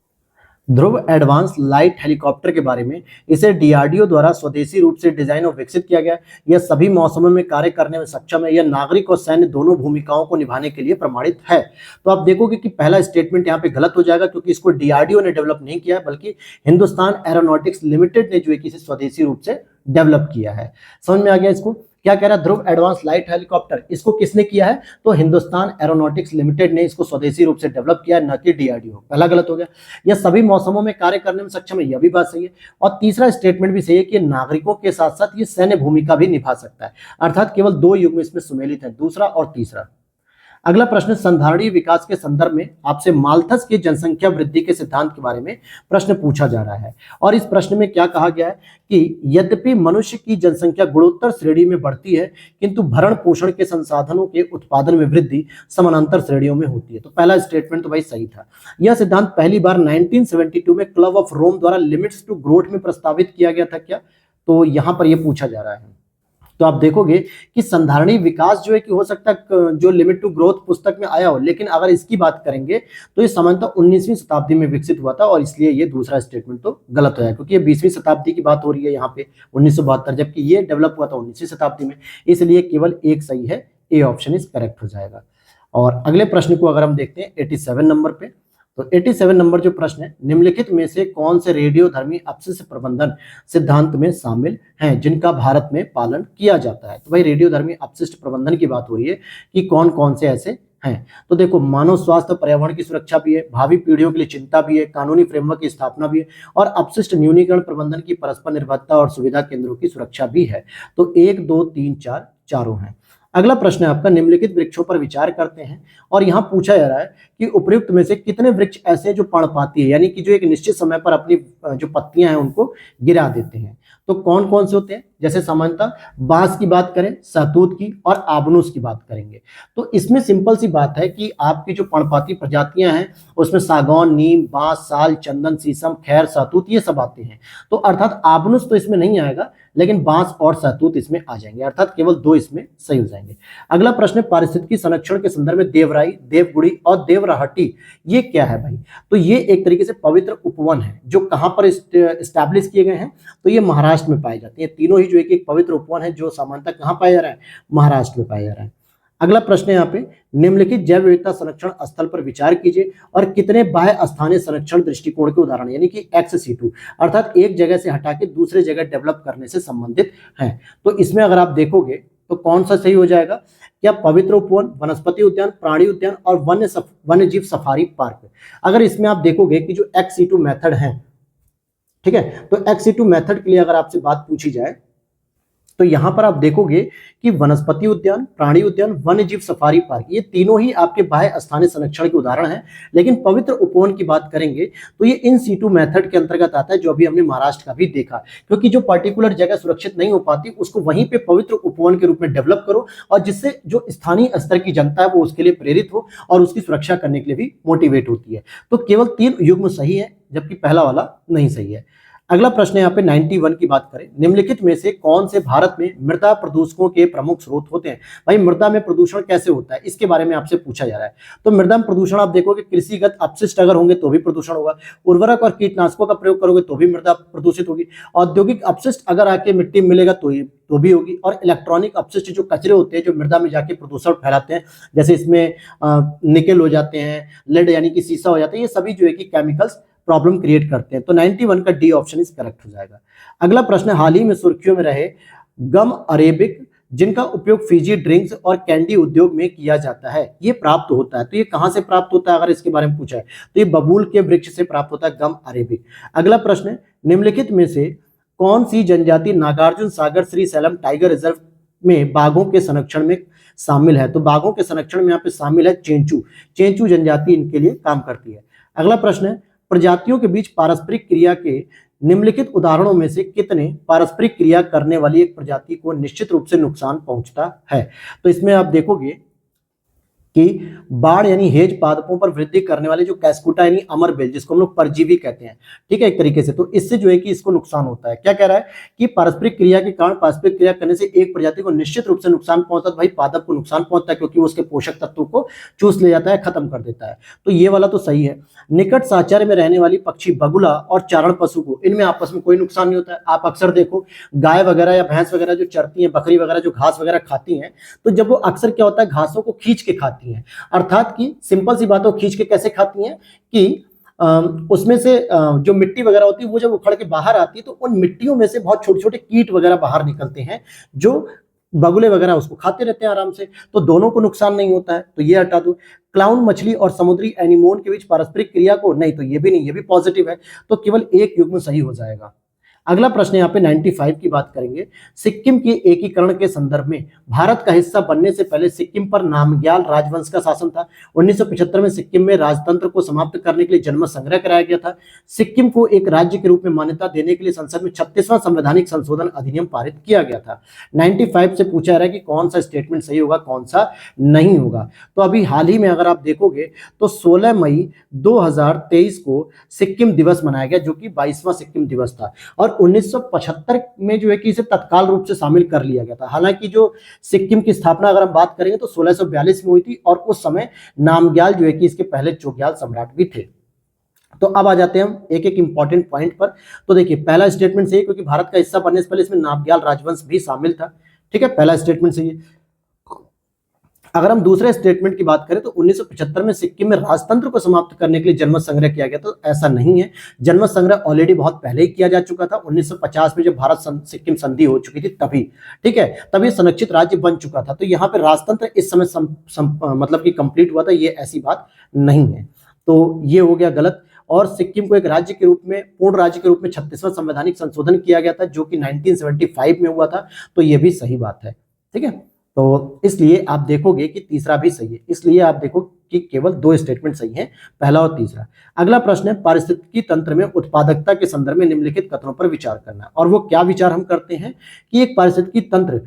S1: ध्रुव एडवांस लाइट हेलीकॉप्टर के बारे में, इसे डीआरडीओ द्वारा स्वदेशी रूप से डिजाइन और विकसित किया गया। यह सभी मौसमों में कार्य करने में सक्षम है। यह नागरिक और सैन्य दोनों भूमिकाओं को निभाने के लिए प्रमाणित है। तो आप देखोगे कि पहला स्टेटमेंट यहाँ पे गलत हो जाएगा क्योंकि इसको डीआरडीओ ने डेवलप नहीं किया बल्कि हिंदुस्तान एरोनॉटिक्स लिमिटेड ने जो है कि इसे स्वदेशी रूप से डेवलप किया है। समझ में आ गया इसको क्या कह रहा है, ध्रुव एडवांस लाइट हेलीकॉप्टर, इसको किसने किया है, तो हिंदुस्तान एरोनॉटिक्स लिमिटेड ने इसको स्वदेशी रूप से डेवलप किया, न कि डीआरडीओ। पहला गलत हो गया। यह सभी मौसमों में कार्य करने में सक्षम है, यह भी बात सही है। और तीसरा स्टेटमेंट भी सही है कि नागरिकों के साथ साथ ये सैन्य भूमिका भी निभा सकता है, अर्थात केवल 2 युग्म इसमें सुमेलित है, दूसरा और तीसरा। अगला प्रश्न, संधारणीय विकास के संदर्भ में आपसे माल्थस के जनसंख्या वृद्धि के सिद्धांत के बारे में प्रश्न पूछा जा रहा है। और इस प्रश्न में क्या कहा गया है कि यद्यपि मनुष्य की जनसंख्या गुणोत्तर श्रेणी में बढ़ती है, किंतु भरण पोषण के संसाधनों के उत्पादन में वृद्धि समानांतर श्रेणियों में होती है। तो पहला स्टेटमेंट तो भाई सही था। यह सिद्धांत पहली बार 1972 में क्लब ऑफ रोम द्वारा लिमिट्स टू ग्रोथ में प्रस्तावित किया गया था क्या, तो यहां पर यह पूछा जा रहा है। तो आप देखोगे कि संधारणीय विकास जो है कि हो सकता है जो लिमिट टू ग्रोथ पुस्तक में आया हो, लेकिन अगर इसकी बात करेंगे तो ये सामान्यतः 19वीं शताब्दी में विकसित हुआ था, और इसलिए ये दूसरा स्टेटमेंट तो गलत हो जाएगा, क्योंकि ये 20वीं शताब्दी की बात हो रही है यहाँ पे 1972, जबकि ये डेवलप हुआ था 19वीं शताब्दी में, इसलिए केवल एक सही है, ए ऑप्शन इज करेक्ट हो जाएगा। और अगले प्रश्न को अगर हम देखते हैं 87 नंबर पे, तो 87 नंबर जो प्रश्न है, निम्नलिखित में से कौन से रेडियोधर्मी अपशिष्ट प्रबंधन सिद्धांत में शामिल हैं जिनका भारत में पालन किया जाता है। तो भाई रेडियोधर्मी अपशिष्ट प्रबंधन की बात हो रही है कि कौन कौन से ऐसे हैं। तो देखो, मानव स्वास्थ्य पर्यावरण की सुरक्षा भी है, भावी पीढ़ियों के लिए चिंता भी है, कानूनी फ्रेमवर्क की स्थापना भी है, और अपशिष्ट न्यूनीकरण प्रबंधन की परस्पर निर्भरता और सुविधा केंद्रों की सुरक्षा भी है। तो 1 2 3 4 चारों हैं। अगला प्रश्न है आपका, निम्नलिखित वृक्षों पर विचार करते हैं, और यहां पूछा जा रहा है कि उपयुक्त में से कितने वृक्ष ऐसे जो पर्णपाती है, यानी कि जो एक निश्चित समय पर अपनी जो पत्तियां हैं उनको गिरा देते हैं। तो कौन कौन से होते हैं, जैसे सामान्यतः बांस की बात करें, सहतूत की और आबनूस की बात करेंगे। तो इसमें सिंपल सी बात है कि आपकी जो पर्णपाती प्रजातियां हैं उसमें सागौन, नीम, बांस, साल, चंदन, शीशम, खैर, सहतूत ये सब आते हैं। तो अर्थात आबनूस तो इसमें नहीं आएगा, लेकिन बांस और सहतूत इसमें आ जाएंगे, अर्थात केवल 2 इसमें सही हो जाएंगे। अगला प्रश्न, पारिस्थितिकी संरक्षण के संदर्भ में देवराई, देवगुड़ी और देवराहटी ये क्या है भाई, तो ये एक तरीके से पवित्र उपवन है जो कहां पर स्टैब्लिश किए गए हैं, तो ये महाराष्ट्र में पाए जाते हैं। तीनों ही जो एक पवित्र उपवन है जो सामान्यतः कहां पाया जा रहा है, महाराष्ट्र में पाया जा रहा है। अगला प्रश्न है यहाँ पे, निम्नलिखित जैव विविधता संरक्षण स्थल पर विचार कीजिए और कितने बाह्य स्थानीय संरक्षण दृष्टिकोण के उदाहरण, यानी कि XC2 अर्थात एक जगह से हटा के दूसरे जगह डेवलप करने से संबंधित हैं। तो इसमें अगर आप देखोगे तो कौन सा सही हो जाएगा, क्या पवित्र उपवन, वनस्पति उद्यान, प्राणी उद्यान और वन्य जीव सफारी पार्क। अगर इसमें आप देखोगे कि जो XC2 मेथड है, ठीक है, तो XC2 मेथड के लिए अगर आपसे बात पूछी जाए तो यहां पर आप देखोगे कि वनस्पति उद्यान, प्राणी उद्यान, वन्य जीव सफारी पार्क ये तीनों ही आपके बाह्य स्थानीय संरक्षण के उदाहरण हैं। लेकिन पवित्र उपवन की बात करेंगे तो ये इन सीटू मेथड के अंतर्गत आता है, जो अभी हमने महाराष्ट्र का भी देखा, क्योंकि जो पर्टिकुलर जगह सुरक्षित नहीं हो पाती उसको वहीं पे पवित्र उपवन के रूप में डेवलप करो, और जिससे जो स्थानीय स्तर की जनता है वो उसके लिए प्रेरित हो और उसकी सुरक्षा करने के लिए भी मोटिवेट होती है। तो केवल 3 युग्म सही है, जबकि पहला वाला नहीं सही है। अगला प्रश्न यहाँ पे 91 की बात करें, निम्नलिखित में से कौन से भारत में मृदा प्रदूषकों के प्रमुख स्रोत होते हैं। भाई मृदा में प्रदूषण कैसे होता है इसके बारे में आपसे पूछा जा रहा है। तो मृदा में प्रदूषण आप देखोगे कृषिगत अपशिष्ट अगर होंगे तो भी प्रदूषण होगा, उर्वरक और कीटनाशकों का प्रयोग करोगे तो भी मृदा प्रदूषित होगी, औद्योगिक अपशिष्ट अगर आके मिट्टी में मिलेगा तो भी होगी, और इलेक्ट्रॉनिक अपशिष्ट जो कचरे होते हैं जो मृदा में जाके प्रदूषण फैलाते हैं, जैसे इसमें निकल हो जाते हैं, लेड यानी कि सीसा हो जाता है, ये सभी जो है कि केमिकल्स प्रॉब्लम क्रिएट करते हैं। तो 91 का डी ऑप्शन इज करेक्ट हो जाएगा। अगला प्रश्न, हाल ही में सुर्खियों में रहे गम अरेबिक जिनका उपयोग फिजी ड्रिंक्स और कैंडी उद्योग में किया जाता है, ये प्राप्त होता है। तो ये कहां से प्राप्त होता है अगर इसके बारे में पूछा है तो ये बबूल के वृक्ष से प्राप्त होता है गम अरेबिक। अगला प्रश्न, निम्नलिखित में से कौन सी जनजाति नागार्जुन सागर श्रीशैलम टाइगर रिजर्व में बाघों के संरक्षण में शामिल है। तो बाघों के संरक्षण में यहाँ पे शामिल है चेंचू जनजाति इनके लिए काम करती है। अगला प्रश्न है, प्रजातियों के बीच पारस्परिक क्रिया के निम्नलिखित उदाहरणों में से कितने पारस्परिक क्रिया करने वाली एक प्रजाति को निश्चित रूप से नुकसान पहुंचता है। तो इसमें आप देखोगे कि बाढ़ यानी हेज पादपों पर वृद्धि करने वाले जो कैस्कुटा यानी अमरबेल जिसको हम लोग परजीवी कहते हैं, ठीक है, एक तरीके से, तो इससे जो है कि इसको नुकसान होता है। क्या कह रहा है कि पारस्परिक क्रिया के कारण पारस्परिक क्रिया करने से एक प्रजाति को निश्चित रूप से नुकसान पहुंचता है। भाई पादप को नुकसान पहुंचता है क्योंकि वो उसके पोषक तत्वों को चूस ले जाता है, खत्म कर देता है। तो ये वाला तो सही है। निकट साहचर्य में रहने वाली पक्षी बगुला और चारण पशु को इनमें आपस में कोई नुकसान नहीं होता है। आप अक्सर देखो गाय वगैरह या भैंस वगैरह जो चरती है, बकरी वगैरह जो घास वगैरह खाती हैं, तो जब वो अक्सर क्या होता है घासों को खींच के खाती हैं, अर्थात कि सिंपल सी बात हो खींच के कैसे खाती हैं कि उसमें से जो मिट्टी वगैरह होती है वो जब उखड़ के बाहर आती है तो उन मिट्टियों में से बहुत छोटे छोटे कीट वगैरह बाहर निकलते हैं जो बगुले वगैरह उसको खाते रहते हैं आराम से, तो दोनों को नुकसान नहीं होता है, तो ये हटा दो। क्लाउन मछली और समुद्री एनीमोन के बीच पारस्परिक क्रिया को, नहीं तो ये भी नहीं, ये भी पॉजिटिव है, तो केवल एक युग्म सही हो जाएगा। अगला प्रश्न यहाँ पे 95 की बात करेंगे। सिक्किम के एकीकरण के संदर्भ में भारत का हिस्सा बनने से पहले सिक्किम पर नामग्याल राजवंश का शासन था। 1975 में सिक्किम में राजतंत्र को समाप्त करने के लिए जनमत संग्रह कराया गया था। सिक्किम को एक राज्य के रूप में मान्यता देने के लिए संसद में 36वां संवैधानिक संशोधन अधिनियम पारित किया गया था। 95 से पूछा जा रहा है कि कौन सा स्टेटमेंट सही होगा, कौन सा नहीं होगा। तो अभी हाल ही में अगर आप देखोगे तो 16 मई 2023 को सिक्किम दिवस मनाया गया, जो कि 22वां सिक्किम दिवस था, और 1975 में जो है कि इसे तत्काल रूप से शामिल कर लिया गया था। हालांकि जो सिक्किम की स्थापना अगर हम बात करेंगे तो 1642 में हुई थी, और उस समय नामग्याल जो है कि इसके पहले चोग्याल सम्राट भी थे। तो अब आ जाते हैं हम एक एक इंपॉर्टेंट पॉइंट पर। तो देखिए, पहला स्टेटमेंट सही है क्योंकि भारत का हिस्सा बनने से पहले इसमें नामग्याल राजवंश भी शामिल था। ठीक है, पहला स्टेटमेंट सही है। अगर हम दूसरे स्टेटमेंट की बात करें तो 1975 में सिक्किम में राजतंत्र को समाप्त करने के लिए जनमत संग्रह किया गया, तो ऐसा नहीं है। जनमत संग्रह ऑलरेडी बहुत पहले ही किया जा चुका था, 1950 में जब भारत सिक्किम संधि हो चुकी थी तभी। ठीक है, तभी संरक्षित राज्य बन चुका था। तो यहाँ पे राजतंत्र इस समय मतलब कि कंप्लीट हुआ था, ये ऐसी बात नहीं है। तो ये हो गया गलत। और सिक्किम को एक राज्य के रूप में, पूर्ण राज्य के रूप में 36वां संवैधानिक संशोधन किया गया था, जो कि 1975 में हुआ था, तो ये भी सही बात है। ठीक है, तो इसलिए आप देखोगे कि तीसरा भी सही है, इसलिए आप देखो कि केवल दो स्टेटमेंट सही हैं, पहला और तीसरा। अगला प्रश्न है, पारिस्थितिकी तंत्र में उत्पादकता के संदर्भ में निम्नलिखित कथनों पर विचार करना। और वो क्या विचार हम करते हैं कि एक पारिस्थितिकी तंत्र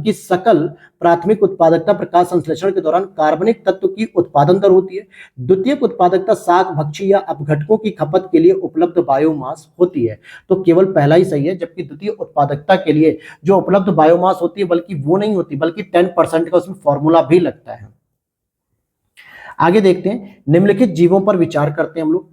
S1: की सकल प्राथमिक उत्पादकता प्रकाश संश्लेषण के दौरान कार्बनिक तत्व की उत्पादन दर होती है। द्वितीयक उत्पादकता शाक भक्षी या अपघटकों की खपत के लिए उपलब्ध बायोमास होती है। तो केवल पहला ही सही है, जबकि द्वितीय उत्पादकता के लिए जो उपलब्ध बायोमास होती है बल्कि वो नहीं होती, बल्कि 10% का उसमें फॉर्मूला भी लगता है। आगे देखते हैं, निम्नलिखित जीवों पर विचार करते हैं हम लोग।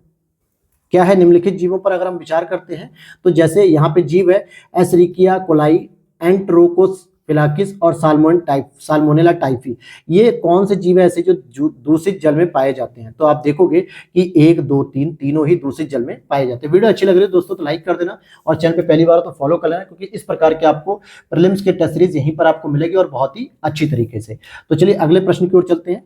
S1: क्या है निम्नलिखित जीवों पर अगर हम विचार करते हैं तो जैसे यहाँ पे जीव है एस्चेरिचिया कोलाई, एंटरोकोस फिलाकिस और साल्मोनेला टाइफी। ये कौन से जीव है ऐसे जो दूषित जल में पाए जाते हैं? तो आप देखोगे कि 1, 2, 3 तीनों ही दूषित जल में पाए जाते हैं। वीडियो अच्छी लग रही है दोस्तों तो लाइक कर देना, और चैनल पे पहली बार तो फॉलो कर लेना, क्योंकि इस प्रकार के आपको प्रीलिम्स के टेस्ट सीरीज यहीं पर आपको मिलेगी और बहुत ही अच्छी तरीके से। तो चलिए अगले प्रश्न की ओर चलते हैं।